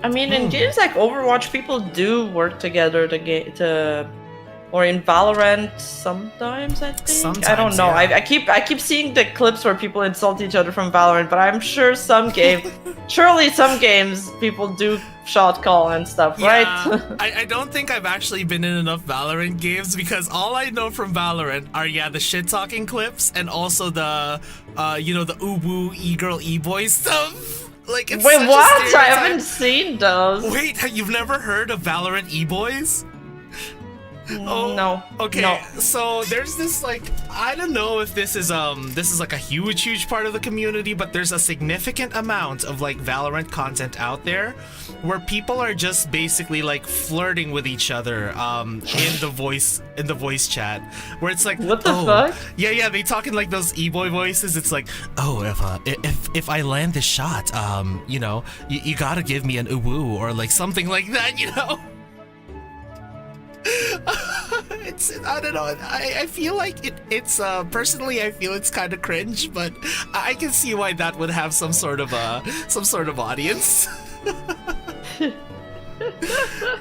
I mean, in games like Overwatch, people do work together or in Valorant sometimes, I think. Sometimes, I don't know. I keep seeing the clips where people insult each other from Valorant, but I'm sure surely some games people do shot call and stuff, right? I don't think I've actually been in enough Valorant games because all I know from Valorant are the shit talking clips and also the the uwu e-girl e-boy stuff. Like, it's wait, such what? A I haven't seen those. Wait, you've never heard of Valorant e-boys? No. Okay, no. So there's this, like, I don't know if this is like a huge part of the community, but there's a significant amount of like Valorant content out there where people are just basically like flirting with each other in the voice chat, where it's like, what the fuck? Yeah, they talk in like those e-boy voices. It's like, if I land this shot, you gotta give me an uwu or like something like that, I don't know. I feel like it's personally I feel it's kind of cringe, but I can see why that would have some sort of audience.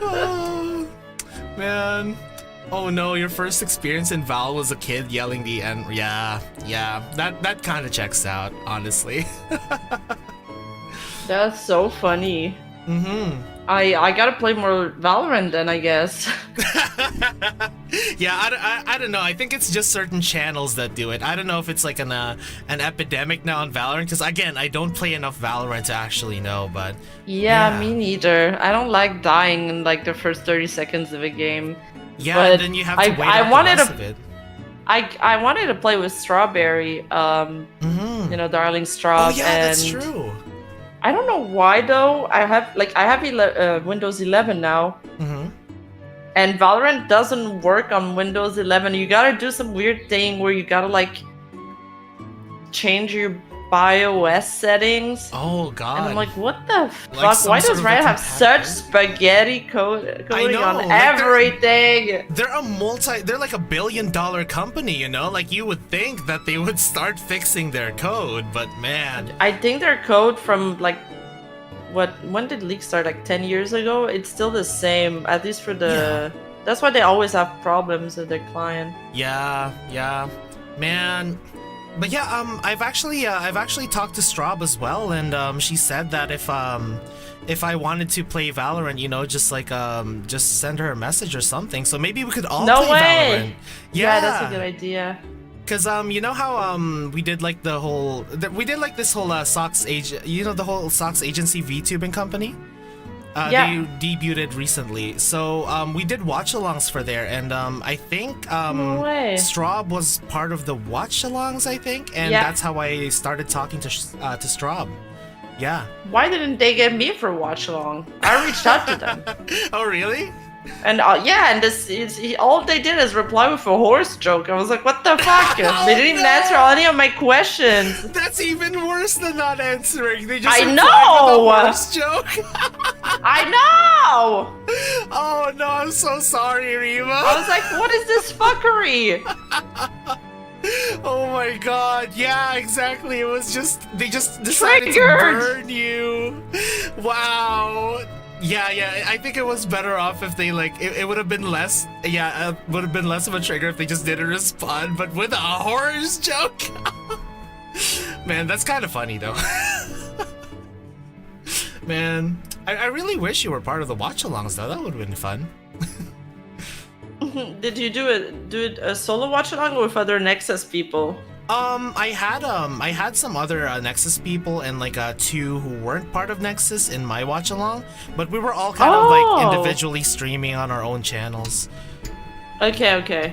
Oh, man. Oh no, your first experience in Val was a kid yelling the N. Yeah. That kind of checks out, honestly. That's so funny. I gotta play more Valorant then, I guess. Yeah, I don't know. I think it's just certain channels that do it. I don't know if it's like an epidemic now on Valorant, because again, I don't play enough Valorant to actually know, but... Yeah, me neither. I don't like dying in like the first 30 seconds of a game. Yeah, but then you have to wait out the rest of it. I wanted to play with Strawberry, Darling Straw. Oh yeah, that's true. I don't know why though. I have Windows 11 now, and Valorant doesn't work on Windows 11. You gotta do some weird thing where you gotta like change your BIOS settings. Oh god! And I'm like, what the fuck? Why does Riot have such spaghetti coding on everything? They're like $1 billion company, Like you would think that they would start fixing their code, but man. I think their code from like when did League start? Like 10 years ago? It's still the same, at least for the... Yeah. That's why they always have problems with their client. Yeah, man. But yeah, I've actually talked to Straub as well, and she said that if I wanted to play Valorant, just send her a message or something. So maybe we could all play Valorant. Yeah, that's a good idea. Cause you know how we did like this whole Sox the whole Sox agency VTubing company. They debuted recently, so we did watch-alongs for there, and I think Straub was part of the watch-alongs, I think, and that's how I started talking to Straub. Yeah. Why didn't they get me for watch-along? I reached out to them. Oh really? And and all they did is reply with a horse joke. I was like, what the fuck? They didn't even answer any of my questions. That's even worse than not answering. They just I replied know! with a horse joke. I know! Oh no, I'm so sorry, Rima. I was like, what is this fuckery? Oh my god, yeah, exactly. It was just, they just decided Triggered. to burn you. Wow. Yeah, I think it was better off if they like, it would have been less, would have been less of a trigger if they just didn't respond, but with a horrors joke. Man, that's kind of funny though. Man, I really wish you were part of the watch-alongs though, that would have been fun. Did you do it a solo watch along with other NEXAS people? I had some other NEXAS people and like 2 who weren't part of NEXAS in my watch along, but we were all kind of like individually streaming on our own channels. Okay.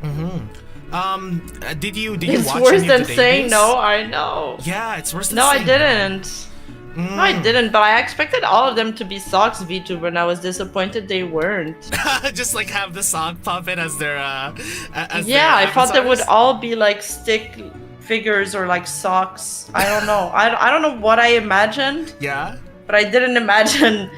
Did you watch It's worse than today's? saying no, I know. Yeah, it's worse than No, I saying didn't. No, I didn't, but I expected all of them to be Socks VTuber, and I was disappointed they weren't. Just like have the sock puppet as their I thought they would all be like stick figures or like socks. I don't know. I don't know what I imagined. Yeah. But I didn't imagine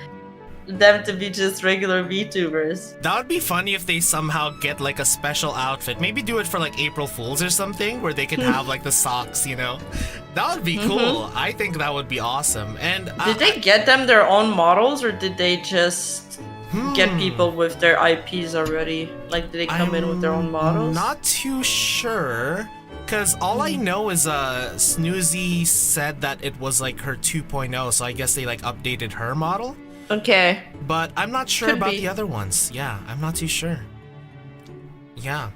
them to be just regular VTubers. That would be funny if they somehow get like a special outfit. Maybe do it for like April Fools or something, where they can have like the socks, you know? That would be cool. I think that would be awesome. And did they get them their own models, or did they just get people with their IPs already? Like, did they come in with their own models? Not too sure. Because all I know is Snoozy said that it was like her 2.0, so I guess they like updated her model. Okay. But I'm not sure Could about be. the other ones. Yeah, I'm not too sure. Yeah.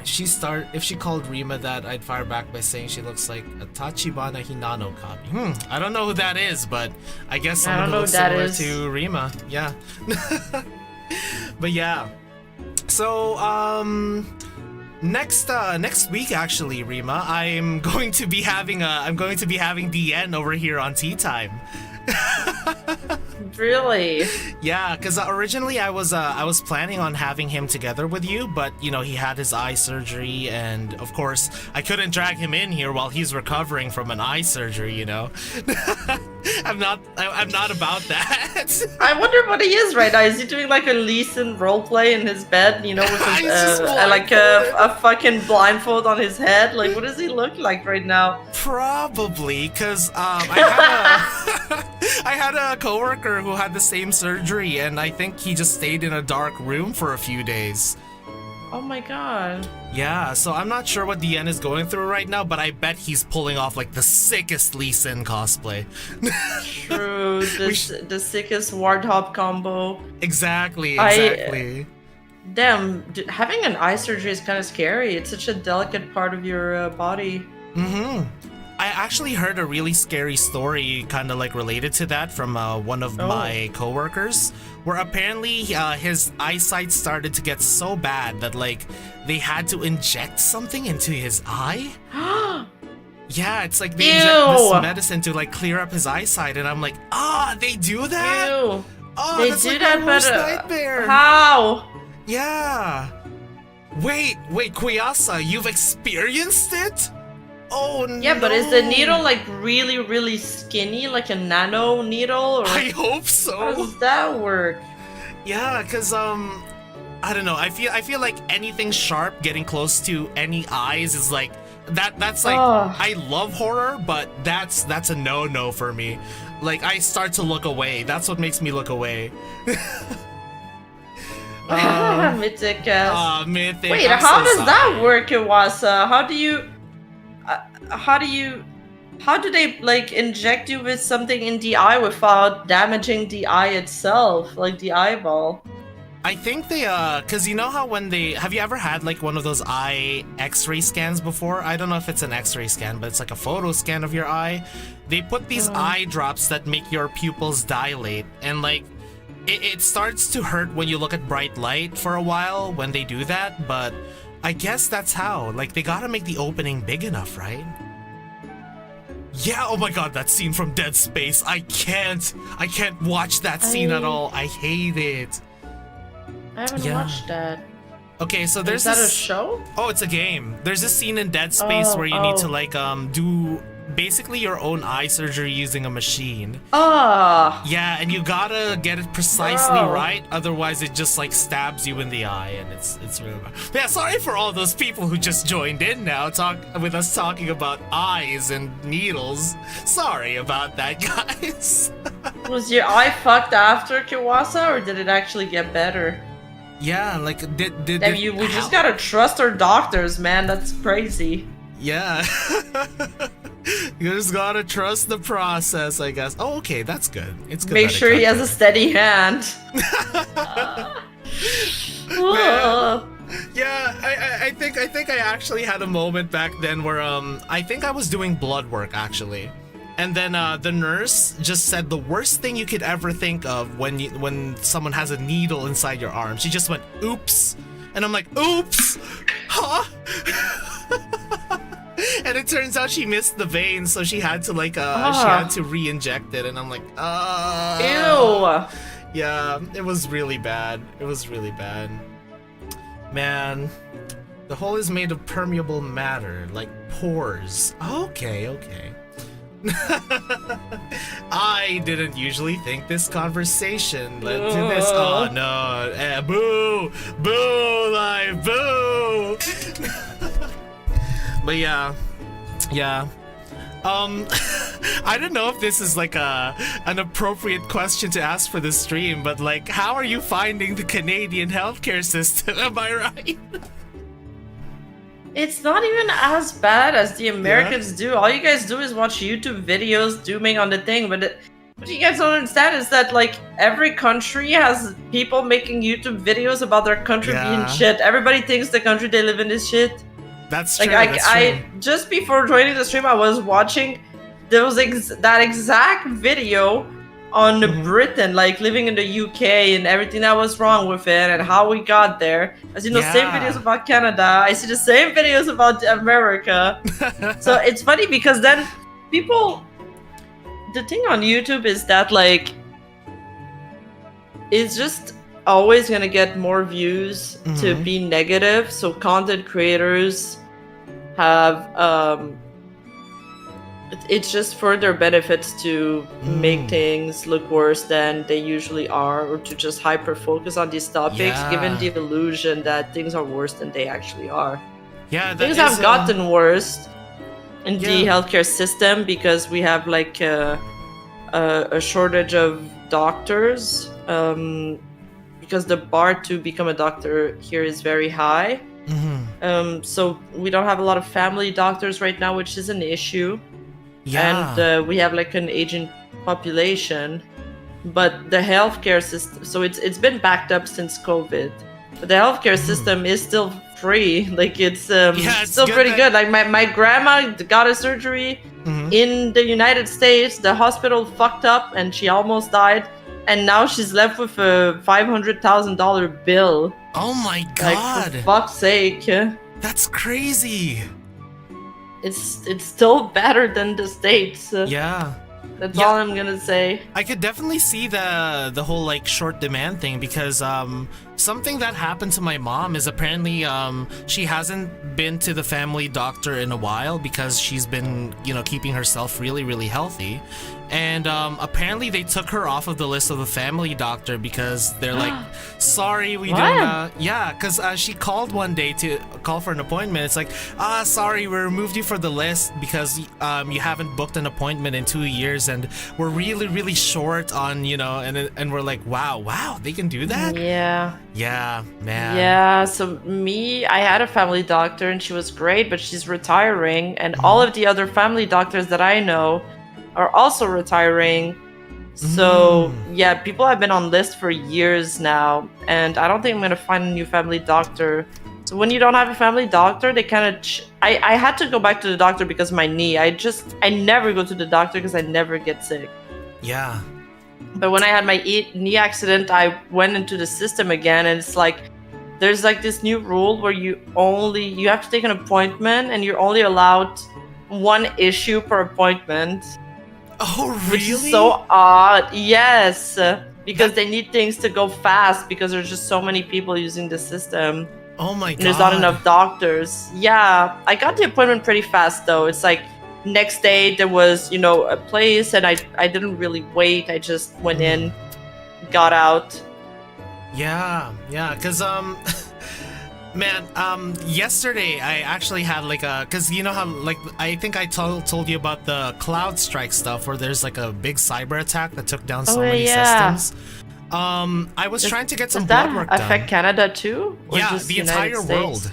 If she called Rima that, I'd fire back by saying she looks like a Tachibana Hinano copy. I don't know who that is, but I guess someone who looks similar to Rima. Yeah. But yeah. So, next week actually, Rima, I'm going to be having DN over here on Tea Time. Really? Yeah, because originally I was planning on having him together with you, but you know, he had his eye surgery, and of course I couldn't drag him in here while he's recovering from an eye surgery, you know. I'm not about that. I wonder what he is right now. Is he doing like a Lee Sin roleplay in his bed, you know, with his, like a fucking blindfold on his head? Like, what does he look like right now? Probably, because I had a coworker who had the same surgery, and I think he just stayed in a dark room for a few days. Oh my god. Yeah, so I'm not sure what DN is going through right now, but I bet he's pulling off like the sickest Lee Sin cosplay. True, the sickest Warthog combo. Exactly. Damn, having an eye surgery is kind of scary. It's such a delicate part of your body. I actually heard a really scary story kind of like related to that from one of my coworkers, where apparently his eyesight started to get so bad that like they had to inject something into his eye. Yeah, it's like they inject this medicine to like clear up his eyesight, and I'm like, they do that? Ew. Oh, they that's do like that, my worst but nightmare. how? Yeah. Wait, Kuyasa, you've experienced it? Oh no. Yeah, but is the needle like really, really skinny, like a nano needle? Or I hope so. how does that work? Yeah, cause I don't know. I feel like anything sharp getting close to any eyes is like that's like I love horror, but that's a no for me. Like I start to look away. That's what makes me look away. Mythic. Mythic. Wait, how does that work, Iwasa? How do they like inject you with something in the eye without damaging the eye itself, like the eyeball? I think they cause you know how have you ever had like one of those eye x-ray scans before? I don't know if it's an x-ray scan, but it's like a photo scan of your eye. They put these eye drops that make your pupils dilate, and like it starts to hurt when you look at bright light for a while when they do that, but I guess that's how. Like, they gotta make the opening big enough, right? Yeah, oh my god, that scene from Dead Space. I can't watch that scene at all. I hate it. I haven't watched that. Okay, so there's Is that this... a show? Oh, it's a game. There's this scene in Dead Space where you need to like do basically your own eye surgery using a machine. Yeah, and you gotta get it precisely right, otherwise it just like stabs you in the eye, and it's really bad. But yeah, sorry for all those people who just joined in now with us talking about eyes and needles. Sorry about that, guys. Was your eye fucked after Kiwasa, or did it actually get better? Yeah, like did we just gotta trust our doctors, man. That's crazy. Yeah. You just gotta trust the process, I guess. Oh, okay, that's good. It's good. Make sure he has a steady hand. Yeah, I think I actually had a moment back then where I think I was doing blood work actually. And then the nurse just said the worst thing you could ever think of when someone has a needle inside your arm. She just went, "Oops." And I'm like, "Oops?" Huh? And it turns out she missed the vein, so she had to like she had to re-inject it, and I'm like, Ew. Yeah, it was really bad. It was really bad. Man, the hole is made of permeable matter, like pores. Okay. I didn't usually think this conversation led to this. Oh no. Boo! Boo! Live! Boo! But yeah. I don't know if this is like an appropriate question to ask for this stream, but like, how are you finding the Canadian healthcare system? Am I right? It's not even as bad as the Americans do. All you guys do is watch YouTube videos dooming on the thing, but what you guys don't understand is that like every country has people making YouTube videos about their country being shit. Everybody thinks the country they live in is shit. That's true. Like I just before joining the stream, I was watching that exact video on Britain, like living in the UK and everything that was wrong with it and how we got there. I see the same videos about Canada. I see the same videos about America. So it's funny because then people, the thing on YouTube is that like, it's just always gonna get more views to be negative. So content creators have it's just for their benefits to make things look worse than they usually are, or to just hyper focus on these topics, given the illusion that things are worse than they actually are. Yeah, things have gotten worse in the healthcare system because we have like a shortage of doctors, because the bar to become a doctor here is very high. So we don't have a lot of family doctors right now, which is an issue. And we have like an aging population, but the healthcare system, so it's been backed up since COVID, but the healthcare system is still free. Like it's still pretty good. Like my grandma got a surgery in the United States. The hospital fucked up and she almost died, and now she's left with a $500,000 bill. Oh my god! Like, for fuck's sake! That's crazy. It's still better than the States. That's all I'm gonna say. I could definitely see the whole like short demand thing, because something that happened to my mom is apparently she hasn't been to the family doctor in a while because she's been, you know, keeping herself really healthy. And apparently they took her off of the list of the family doctor because they're like, sorry, we don't. Because she called one day to call for an appointment. It's like, sorry, we removed you from the list because you haven't booked an appointment in 2 years, and we're really short on, you know. And we're like, wow, they can do that. Yeah, man. Yeah, so I had a family doctor and she was great, but she's retiring, and all of the other family doctors that I know are also retiring. So yeah, people have been on list for years now, and I don't think I'm gonna find a new family doctor. So when you don't have a family doctor, they kind of I had to go back to the doctor because of my knee. I never go to the doctor because I never get sick. Yeah. But when I had my knee accident, I went into the system again, and it's like there's like this new rule where you have to take an appointment, and you're only allowed one issue per appointment. Oh, really? Which is so odd. Yes. because they need things to go fast because there's just so many people using the system. Oh my god. And there's not enough doctors. Yeah, I got the appointment pretty fast though. It's like next day there was, a place, and I didn't really wait. I just went in, got out. Yeah, because man, yesterday I actually had like because you know how like I think I told you about the cloud strike stuff where there's like a big cyber attack that took down so many systems. I was trying to get some blood work done. Does that affect Canada too? Or Yeah, just the United entire States? world.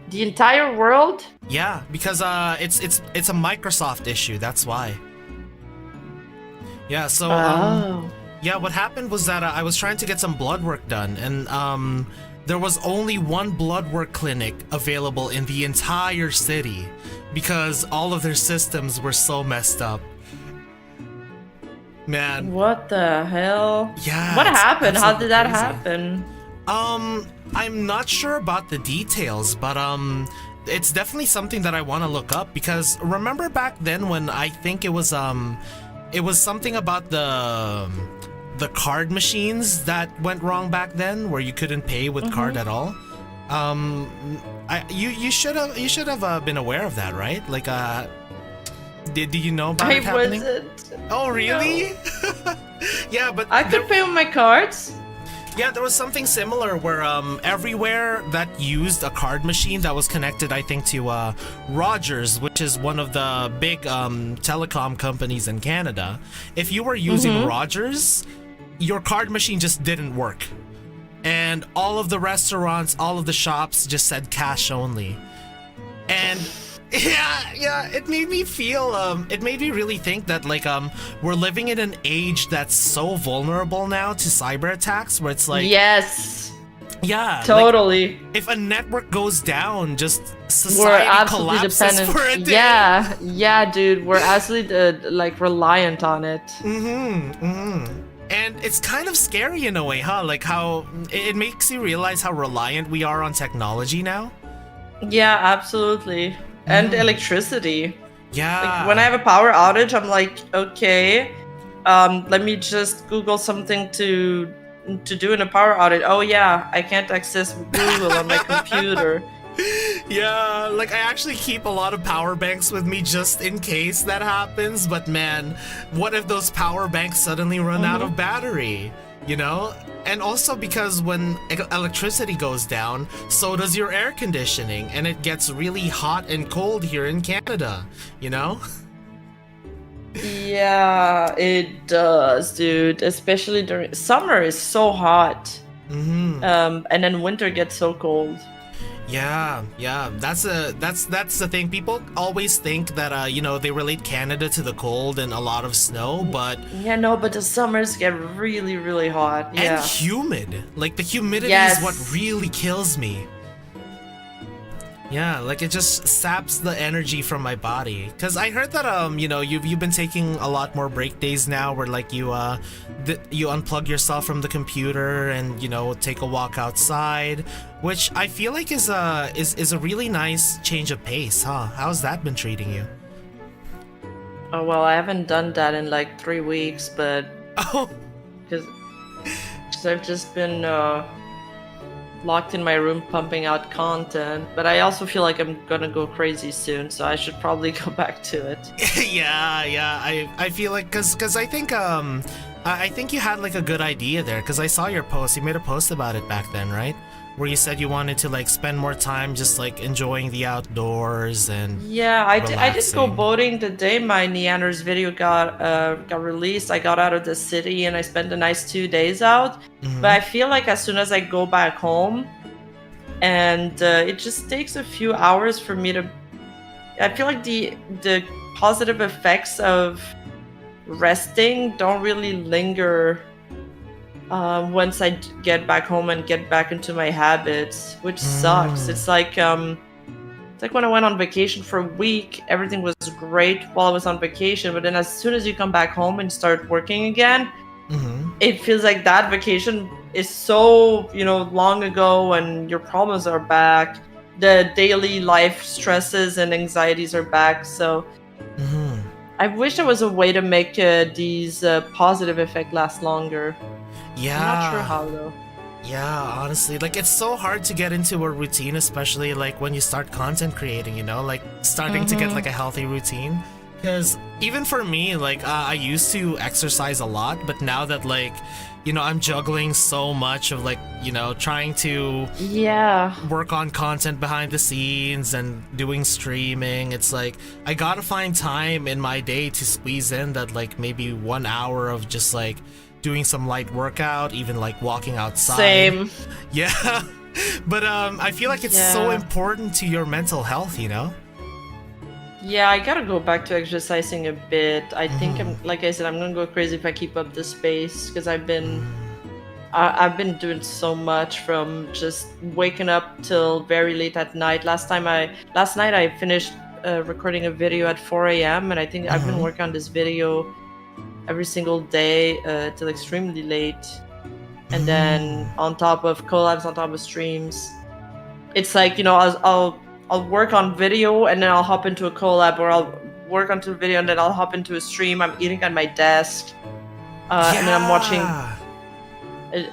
The entire world? Yeah, because it's a Microsoft issue. That's why. Yeah. So yeah, what happened was that I was trying to get some blood work done, and there was only one blood work clinic available in the entire city because all of their systems were so messed up. Man. What the hell? Yeah. What happened? How did that crazy. happen? I'm not sure about the details, but it's definitely something that I want to look up because remember back then when I think it was something about the card machines that went wrong back then where you couldn't pay with card at all. You should have been aware of that, right? Like did you know about it happening? I wasn't. Oh really? No. Yeah, but I could pay with my cards. Yeah, there was something similar where everywhere that used a card machine that was connected, I think, to Rogers, which is one of the big telecom companies in Canada. If you were using Rogers, your card machine just didn't work. And all of the restaurants, all of the shops just said cash only. And yeah, it made me feel, it made me really think that like, we're living in an age that's so vulnerable now to cyber attacks where it's like... Yes. Yeah. Totally. Like, if a network goes down, just society collapses for a day. Yeah, dude. We're absolutely, reliant on it. And it's kind of scary in a way, huh? Like how it makes you realize how reliant we are on technology now. Yeah, absolutely. And electricity. Yeah. Like, when I have a power outage, I'm like, okay, let me just Google something to do in a power outage. Oh yeah, I can't access Google on my computer. Yeah, like I actually keep a lot of power banks with me just in case that happens. But man, what if those power banks suddenly run out of battery? You know? And also because when electricity goes down, so does your air conditioning, and it gets really hot and cold here in Canada, you know? Yeah, it does, dude. Especially during summer is so hot. And then winter gets so cold. Yeah, that's the thing. People always think that they relate Canada to the cold and a lot of snow, but but the summers get really, really hot. Yeah. And humid. Like the humidity is what really kills me. Yeah, like it just saps the energy from my body. Cause I heard that you've been taking a lot more break days now, where like you unplug yourself from the computer and take a walk outside, which I feel like is a really nice change of pace, huh? How's that been treating you? Oh well, I haven't done that in like 3 weeks, but because I've just been locked in my room pumping out content, but I also feel like I'm gonna go crazy soon, so I should probably go back to it. yeah, I feel like because I think you had like a good idea there, because I saw your post. You made a post about it back then, right? Where you said you wanted to like spend more time just like enjoying the outdoors and I did go boating the day my Neanders video got released. I got out of the city and I spent a nice 2 days out. But I feel like as soon as I go back home, and it just takes a few hours for me to. I feel like the positive effects of resting don't really linger. Once I get back home and get back into my habits, which sucks. It's like when I went on vacation for a week, everything was great while I was on vacation, but then as soon as you come back home and start working again, it feels like that vacation is so, long ago, and your problems are back. The daily life stresses and anxieties are back, so I wish there was a way to make these positive effects last longer. Yeah. I'm not sure how though. Yeah, honestly, like it's so hard to get into a routine, especially like when you start content creating, you know, like starting to get like a healthy routine. Because even for me, like I used to exercise a lot, but now that like, you know, I'm juggling so much of like, you know, trying to work on content behind the scenes and doing streaming, it's like I gotta find time in my day to squeeze in that like maybe 1 hour of just like doing some light workout, even like walking outside. Same. Yeah. But I feel like it's so important to your mental health, you know? Yeah, I gotta go back to exercising a bit. I think like I said, I'm gonna go crazy if I keep up this pace because I've been doing so much from just waking up till very late at night. Last night I finished recording a video at 4 a.m. and I think I've been working on this video every single day till extremely late. And then on top of collabs, on top of streams, it's like, you know, I'll work on video and then I'll hop into a collab, or I'll work onto a video and then I'll hop into a stream. I'm eating at my desk, and then I'm watching.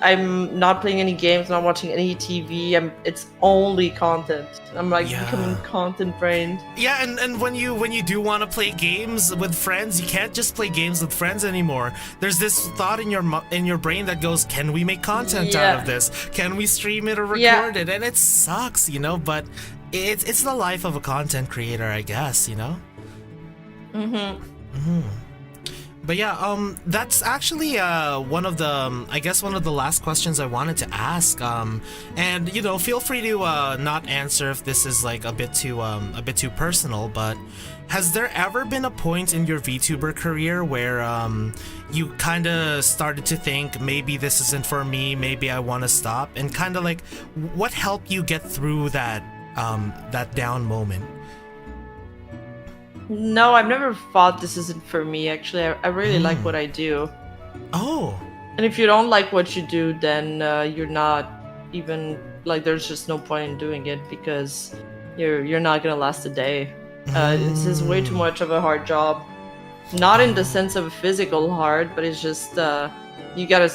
I'm not playing any games, not watching any TV. It's only content. I'm like becoming content brained. Yeah, and when you do want to play games with friends, you can't just play games with friends anymore. There's this thought in your brain that goes, can we make content out of this? Can we stream it or record it? And it sucks, you know, but it's the life of a content creator, I guess, you know? But yeah, that's actually one of the last questions I wanted to ask. And you know, feel free to not answer if this is like a bit too personal. But has there ever been a point in your VTuber career where you kind of started to think maybe this isn't for me, maybe I want to stop, and kind of like what helped you get through that down moment? No, I've never thought this isn't for me, actually. I really like what I do. Oh. And if you don't like what you do, then you're not even, like, there's just no point in doing it because you're not gonna last a day. This is way too much of a hard job. Not in the sense of a physical hard, but it's just, you gotta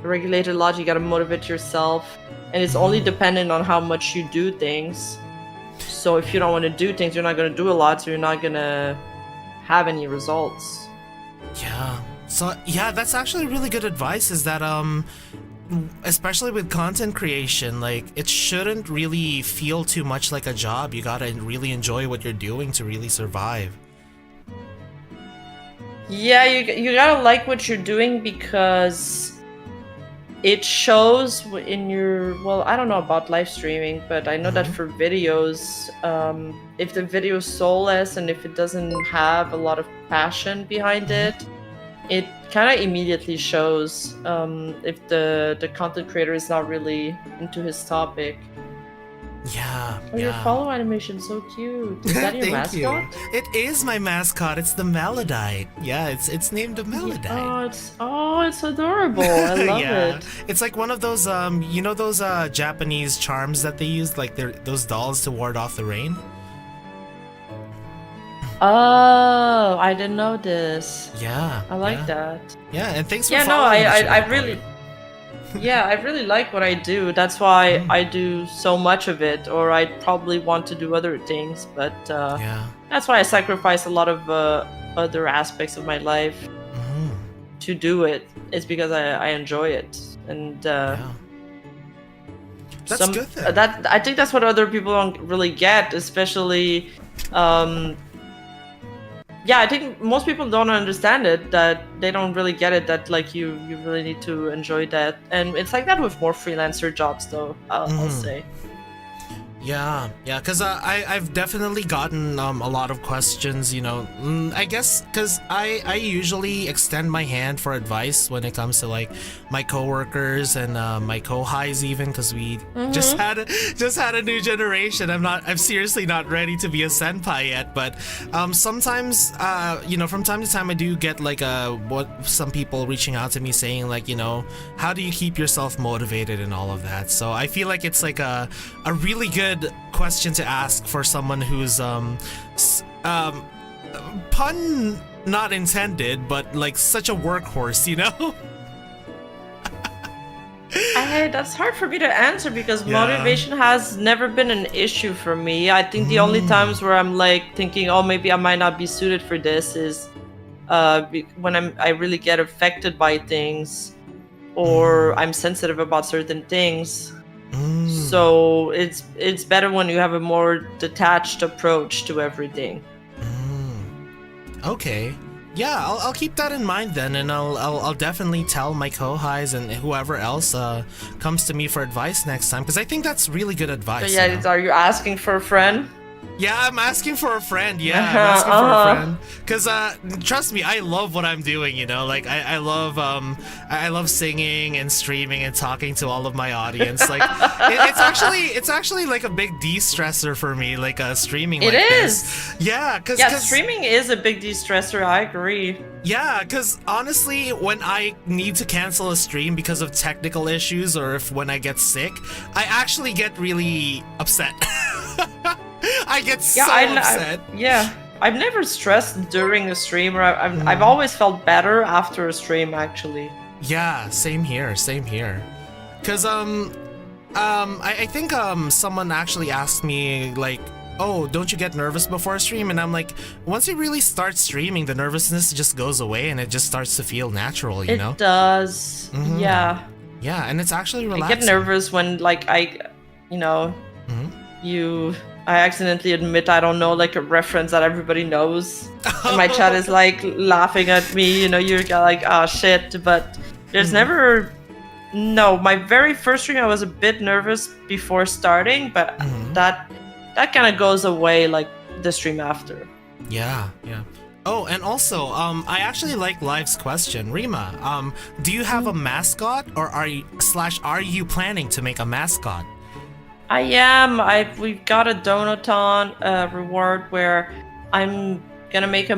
regulate a lot, you gotta motivate yourself. And it's only dependent on how much you do things. So if you don't want to do things, you're not going to do a lot, so you're not going to have any results. Yeah. So yeah, that's actually really good advice, is that especially with content creation, like it shouldn't really feel too much like a job. You got to really enjoy what you're doing to really survive. Yeah, you got to like what you're doing because it shows in your, well, I don't know about live streaming, but I know that for videos, if the video is soulless and if it doesn't have a lot of passion behind it, it kind of immediately shows if the content creator is not really into his topic. Yeah. Oh, your follow animation, so cute. Is that your Thank mascot? you. It is my mascot. It's the Melodite. Yeah, it's named a Melodite. Oh, it's adorable. I love it. It's like one of those you know those Japanese charms that they use, like those dolls to ward off the rain. Oh, I didn't know this. Yeah. I like that. Yeah, and thanks for Yeah, no, following I really yeah, I really like what I do. That's why I do so much of it, or I'd probably want to do other things, but that's why I sacrifice a lot of other aspects of my life to do it. It's because I enjoy it, and that's good then. That I think that's what other people don't really get, especially I think most people don't understand it, that they don't really get it, that like you really need to enjoy that. And it's like that with more freelancer jobs though, I'll say. Yeah, because I've definitely gotten a lot of questions, you know, I guess because I usually extend my hand for advice when it comes to like my coworkers and my co-highs even, because we just had a new generation. I'm seriously not ready to be a senpai yet, but sometimes you know, from time to time I do get like some people reaching out to me saying like, you know, how do you keep yourself motivated and all of that. So I feel like it's like a really good question to ask for someone who's pun not intended, but like such a workhorse, you know? That's hard for me to answer because motivation has never been an issue for me. I think the only times where I'm like thinking, oh, maybe I might not be suited for this is when I really get affected by things or I'm sensitive about certain things. So it's better when you have a more detached approach to everything. Okay. Yeah, I'll keep that in mind then, and I'll definitely tell my co-highs and whoever else comes to me for advice next time, because I think that's really good advice. So yeah, are you asking for a friend? Yeah, I'm asking for a friend. Yeah, I'm asking for a friend. Because trust me, I love what I'm doing. You know, like I love singing and streaming and talking to all of my audience. Like it's actually like a big de-stressor for me. Like streaming. It like is. This. Yeah, because streaming is a big de-stressor. I agree. Yeah, because honestly, when I need to cancel a stream because of technical issues or when I get sick, I actually get really upset. I get so upset. I've never stressed during a stream, or I've always felt better after a stream, actually. Yeah, same here. Cause I think someone actually asked me like, oh, don't you get nervous before a stream? And I'm like, once you really start streaming, the nervousness just goes away and it just starts to feel natural, you know? It does. Yeah. Yeah, and it's actually relaxing. I get nervous when like I accidentally admit I don't know like a reference that everybody knows. And my chat is like laughing at me, you're like, oh shit, but there's never... No, my very first stream I was a bit nervous before starting, but that kind of goes away like the stream after. Yeah. Oh, and also, I actually like Live's question. Rima, do you have a mascot, or are you planning to make a mascot? I am. We've got a Donaton reward where I'm gonna make a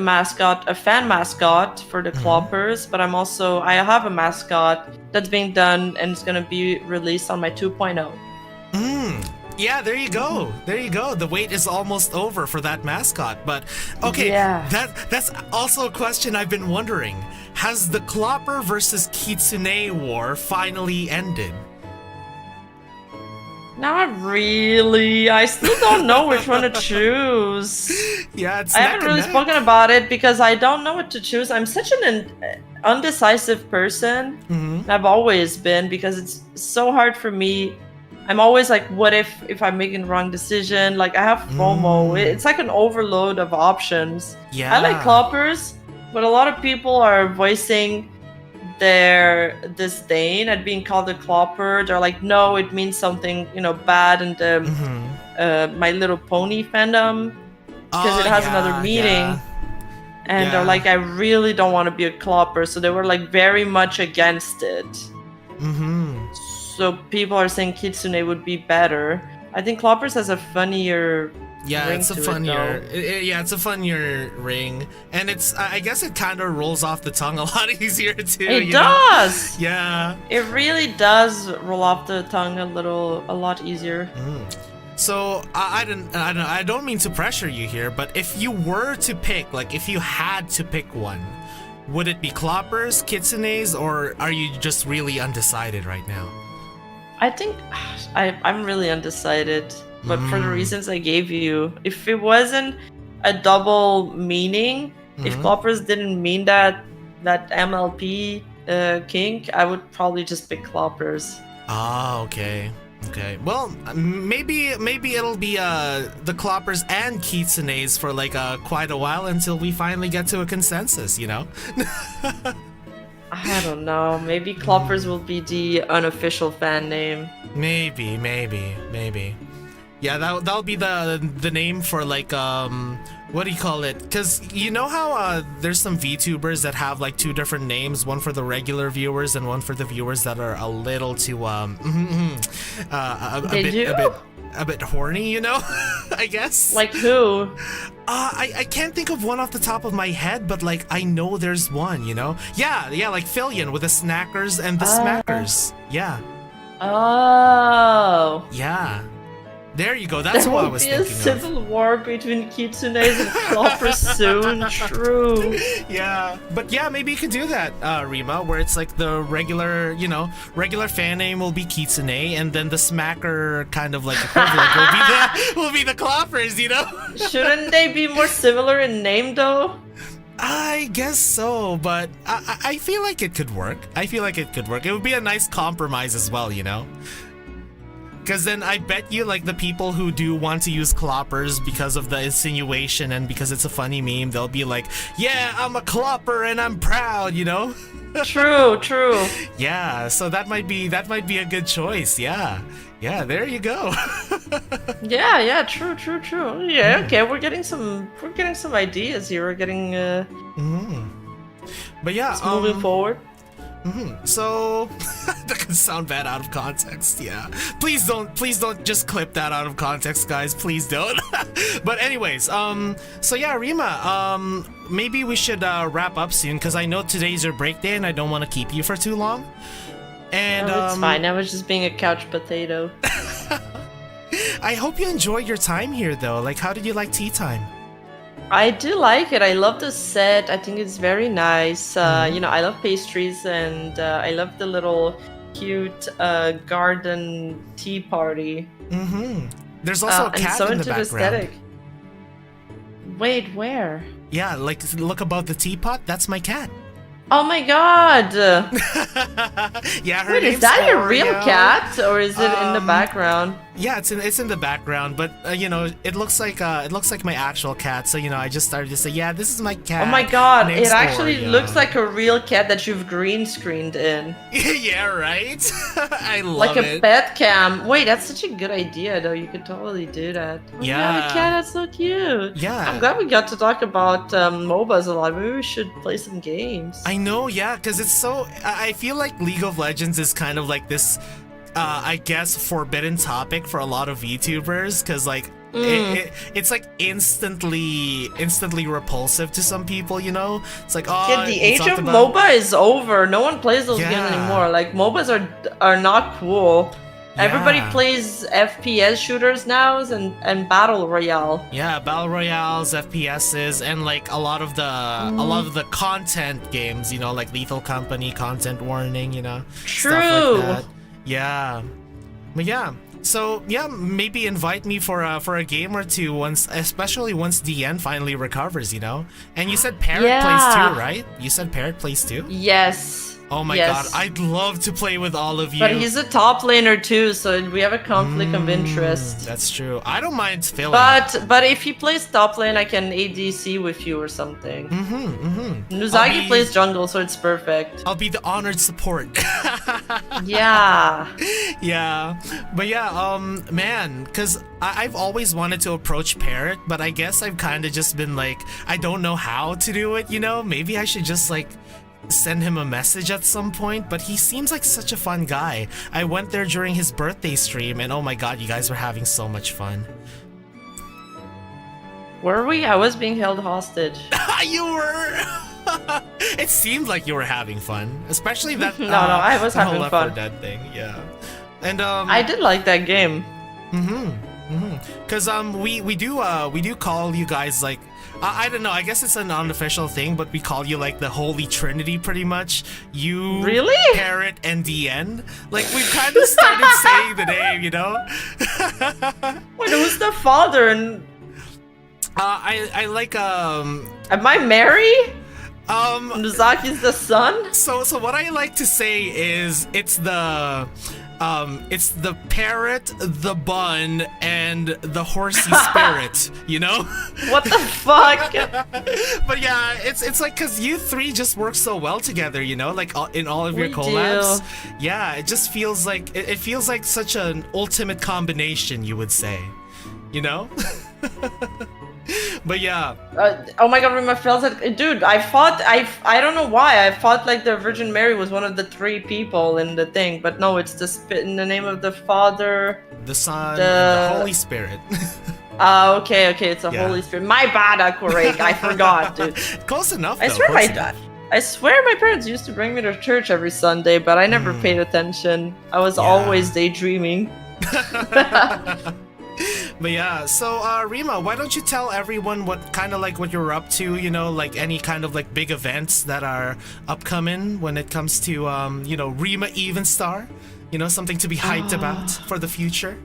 fan mascot for the Cloppers, but I have a mascot that's being done and it's gonna be released on my 2.0. Yeah, there you go. The wait is almost over for that mascot. But okay, that's also a question I've been wondering. Has the Clopper versus Kitsune war finally ended? Not really. I still don't know which one to choose. Yeah, I haven't really spoken about it because I don't know what to choose. I'm such an undecisive person. I've always been, because it's so hard for me. I'm always like, what if I'm making the wrong decision? Like, I have FOMO. It's like an overload of options. Yeah. I like Cloppers, but a lot of people are voicing their disdain at being called a Clopper. They're like, no, it means something, bad in the My Little Pony fandom, because it has another meaning. And they're like, I really don't want to be a Clopper. So they were like very much against it. So people are saying Kitsune would be better. I think Cloppers has a funnier ring it's a to funnier. it, It's a funnier ring, and I guess it kind of rolls off the tongue a lot easier too. It does. Yeah. It really does roll off the tongue a lot easier. So I don't mean to pressure you here, but if you were to pick, like if you had to pick one, would it be Cloppers, Kitsunes, or are you just really undecided right now? I think I'm really undecided, but for the reasons I gave you. If it wasn't a double meaning, if Cloppers didn't mean that MLP kink, I would probably just pick Cloppers. Ah, okay. Well, maybe it'll be the Cloppers and Kitsunes for like quite a while until we finally get to a consensus, I don't know. Maybe Cloppers will be the unofficial fan name. Maybe. Yeah, that'll be the name for like what do you call it? Because you know how there's some VTubers that have like two different names, one for the regular viewers and one for the viewers that are a little too a bit horny, I guess. Like who? I can't think of one off the top of my head, but like I know there's one, Yeah, like Fillion with the snackers and the smackers. Yeah. Oh. Yeah. There you go. That's what I was There will thinking be a of. civil war between kitsunes and cloppers soon. True. Yeah, but yeah, maybe you could do that, Rima, where it's like the regular, regular fan name will be Kitsune, and then the smacker kind of like equivalent will be the cloppers, Shouldn't they be more similar in name though? I guess so, but I feel like it could work. It would be a nice compromise as well, Because then I bet you, like, the people who do want to use cloppers because of the insinuation and because it's a funny meme, they'll be like, yeah, I'm a clopper and I'm proud, True. Yeah, so that might be a good choice. Yeah, there you go. Yeah, true. Yeah, okay, we're getting some ideas here. We're getting But yeah, moving forward. So that could sound bad out of context. Yeah, please don't just clip that out of context, guys. Please don't. But anyways, so yeah, Rima, maybe we should wrap up soon because I know today's your break day and I don't want to keep you for too long. And it's fine. I was just being a couch potato. I hope you enjoyed your time here, though. Like, how did you like tea time? I do like it. I love the set. I think it's very nice. I love pastries and I love the little cute garden tea party. There's also a cat in the background. Aesthetic. Wait, where? Yeah, like look above the teapot. That's my cat. Oh my god! Yeah, her Wait, name's is that a Oreo. real cat or is it in the background? Yeah, it's in the background, but it looks like my actual cat. So I just started to say, yeah, this is my cat. Oh my god, name's it actually Oreo. looks like a real cat that you've green screened in. Yeah, right. I love like a it. pet cam. Wait, that's such a good idea though. You could totally do that. Oh, Yeah. the cat, that's so cute. Yeah. I'm glad we got to talk about MOBAs a lot. Maybe we should play some games. I know, yeah, because it's so. I feel like League of Legends is kind of like this. I guess forbidden topic for a lot of VTubers because like it's like instantly repulsive to some people, It's like, oh, Yeah, the age of MOBA is over. No one plays those games anymore. Like MOBAs are not cool. Yeah. Everybody plays FPS shooters now and battle royale. Yeah, battle royales, FPSs, and like a lot of the content games, like Lethal Company, Content Warning, True. stuff like that. Yeah, but yeah. So yeah, maybe invite me for a game or two especially once DN finally recovers, And you said Parrot plays too, right? You said Parrot plays too? Yes. Oh my god, I'd love to play with all of you. But he's a top laner too, so we have a conflict of interest. That's true. I don't mind filling. But if he plays top lane, I can ADC with you or something. Nuzagi plays jungle, so it's perfect. I'll be the honored support. Yeah. Yeah. But yeah, man, because I've always wanted to approach Parrot, but I guess I've kind of just been like, I don't know how to do it, Maybe I should just like send him a message at some point, but he seems like such a fun guy. I went there during his birthday stream and oh my god, you guys were having so much fun. Were we? I was being held hostage. You were. It seemed like you were having fun, especially that No, I was having Left fun. 4 Dead thing. Yeah. And I did like that game. Because we do call you guys like I don't know, I guess it's an unofficial thing, but we call you like the Holy Trinity pretty much. You, Really? Parrot, and DN. Like we've kind of started saying the name, Wait, who's the father? And I like am I Mary? Nuzaki's the son? So what I like to say is it's the parrot, the bun, and the horsey spirit, What the fuck? But yeah, it's like because you three just work so well together, like in all of your We collabs. do. Yeah, it just feels like it feels like such an ultimate combination, you would say, But yeah. Oh my god, Rima feels like, dude, I don't know why, I thought like the Virgin Mary was one of the three people in the thing, but no, it's in the name of the Father, the Son, and the Holy Spirit. Okay, it's a Holy Spirit. My bad, Akurake, I forgot, dude. Close enough, though. I swear my parents used to bring me to church every Sunday, but I never paid attention. I was always daydreaming. But yeah, so Rima, why don't you tell everyone what kind of like what you're up to, you know, like any kind of like big events that are upcoming when it comes to you know, Rima Evenstar, you know, something to be hyped about for the future.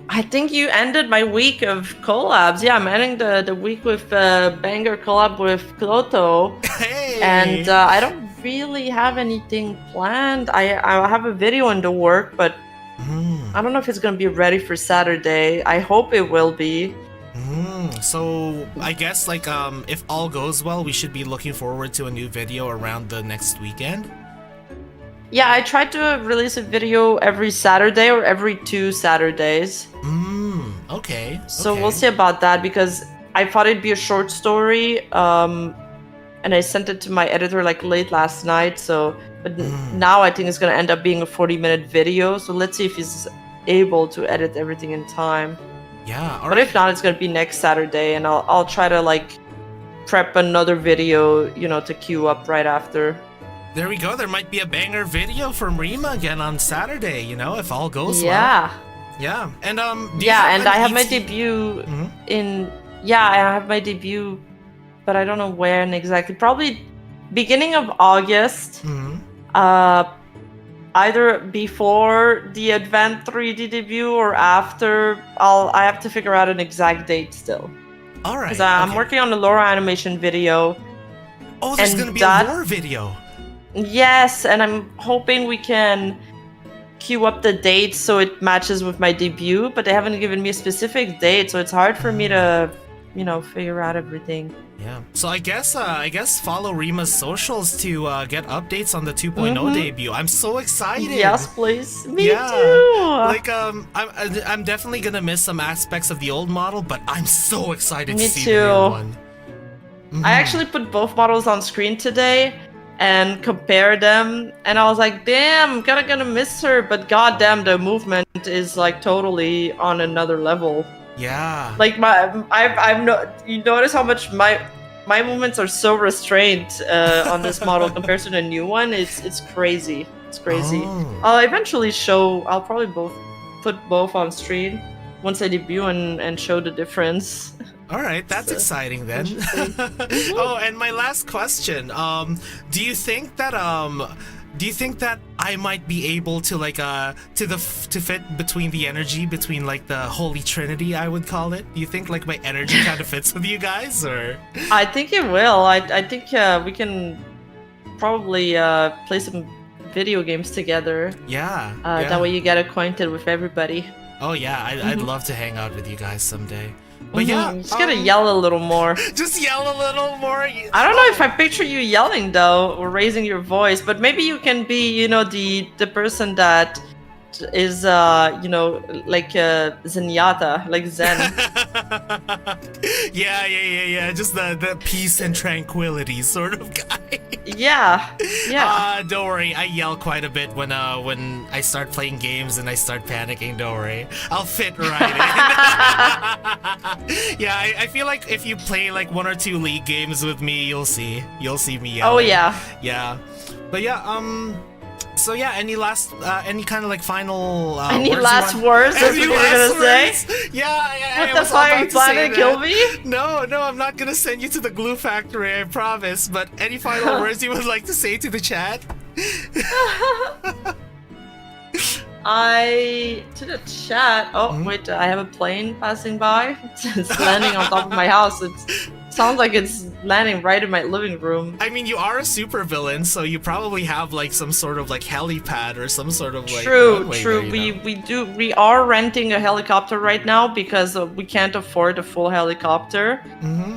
I think you ended my week of collabs. Yeah, I'm ending the week with banger collab with Kloto. Hey! And I don't really have anything planned. I have a video in the work, but I don't know if it's gonna be ready for Saturday. I hope it will be. So I guess like if all goes well, we should be looking forward to a new video around the next weekend. Yeah, I tried to release a video every Saturday or every 2 Saturdays. Okay. So we'll see about that because I thought it'd be a short story. And I sent it to my editor like late last night. So, but now I think it's gonna end up being a 40-minute video. So let's see if he's able to edit everything in time. Yeah. But if not, it's gonna be next Saturday, and I'll try to like prep another video, you know, to queue up right after. There we go. There might be a banger video from Rima again on Saturday, you know, if all goes well. Yeah. And I have my debut in I have my debut, but I don't know when exactly. Probably beginning of August. Either before the Advent 3D debut or after. I have to figure out an exact date still. All right. Because I'm working on the lore animation video. Oh, there's gonna be a lore video. Yes, and I'm hoping we can queue up the date so it matches with my debut, but they haven't given me a specific date, so it's hard for me to, you know, figure out everything. Yeah. So I guess follow Rima's socials to get updates on the 2.0 debut. I'm so excited. Yes, please. Me too. Like I'm definitely gonna miss some aspects of the old model, but I'm so excited to see the new one. I actually put both models on screen today and compare them, and I was like, damn, I'm gonna miss her, but goddamn, the movement is like totally on another level. Yeah. Like you notice how much my movements are so restrained on this model compared to the new one. It's crazy. It's crazy. I'll probably put both on stream once I debut and show the difference. All right, that's exciting then. Oh, and my last question: do you think that I might be able to like to fit between the energy between like the Holy Trinity, I would call it? Do you think like my energy kind of fits with you guys, or? I think it will. I think we can probably play some video games together. Yeah. That way you get acquainted with everybody. Oh yeah, I'd love to hang out with you guys someday. But yeah, you just gotta yell a little more. Just yell a little more. I don't know if I picture you yelling though, or raising your voice, but maybe you can be, you know, the person that is, you know, like Zenyatta, like Zen. Yeah. Just the peace and tranquility sort of guy. Yeah. Don't worry, I yell quite a bit when I start playing games and I start panicking. Don't worry, I'll fit right in. Yeah, I feel like if you play like 1 or 2 league games with me, you'll see me yelling. Oh yeah. Yeah, but yeah, so yeah, any kind of like final any last words? That's what you were gonna say? Yeah. What the fuck, are you planning to kill me? No, I'm not gonna send you to the glue factory, I promise. But any final words you would like to say to the chat? To the chat. Oh wait, I have a plane passing by. It's landing on top of my house. It sounds like it's landing right in my living room. I mean, you are a supervillain, so you probably have like some sort of like helipad or some sort of like. True. There, we are renting a helicopter right now because we can't afford a full helicopter.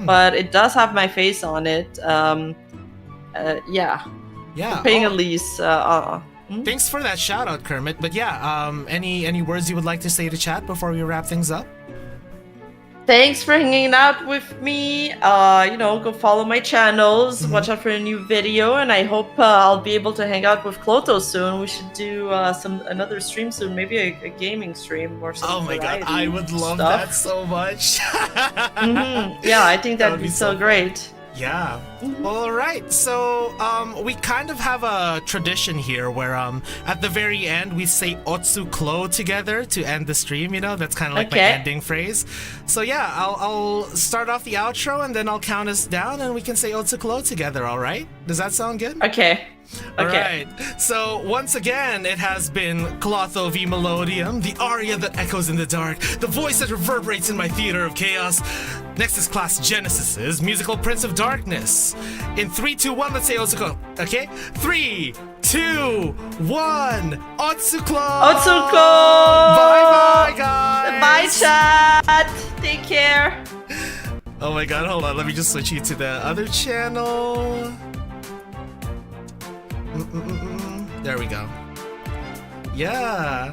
But it does have my face on it. Yeah. We're paying a lease. Thanks for that shout out, Kermit. But yeah, any words you would like to say to chat before we wrap things up? Thanks for hanging out with me. You know, go follow my channels, watch out for a new video, and I hope I'll be able to hang out with Kloto soon. We should do another stream soon, maybe a gaming stream or something. Oh my god, I would love that so much. Yeah, I think that'd be so great. Yeah. All right. So, we kind of have a tradition here where, at the very end, we say Otsuklo together to end the stream. You know, that's kind of like my ending phrase. So yeah, I'll start off the outro and then I'll count us down and we can say Otsuklo together. All right? Does that sound good? Okay. All right. So once again, it has been Clotho v Melodium, the aria that echoes in the dark, the voice that reverberates in my theater of chaos. Nexus Class Genesis's musical Prince of Darkness. In 3, 2, 1, let's say Otsuko. Okay? 3, 2, 1, Otsuklo! Otsuklo! Bye-bye, guys! Bye, chat! Take care! Oh my god, hold on. Let me just switch you to the other channel. There we go. Yeah.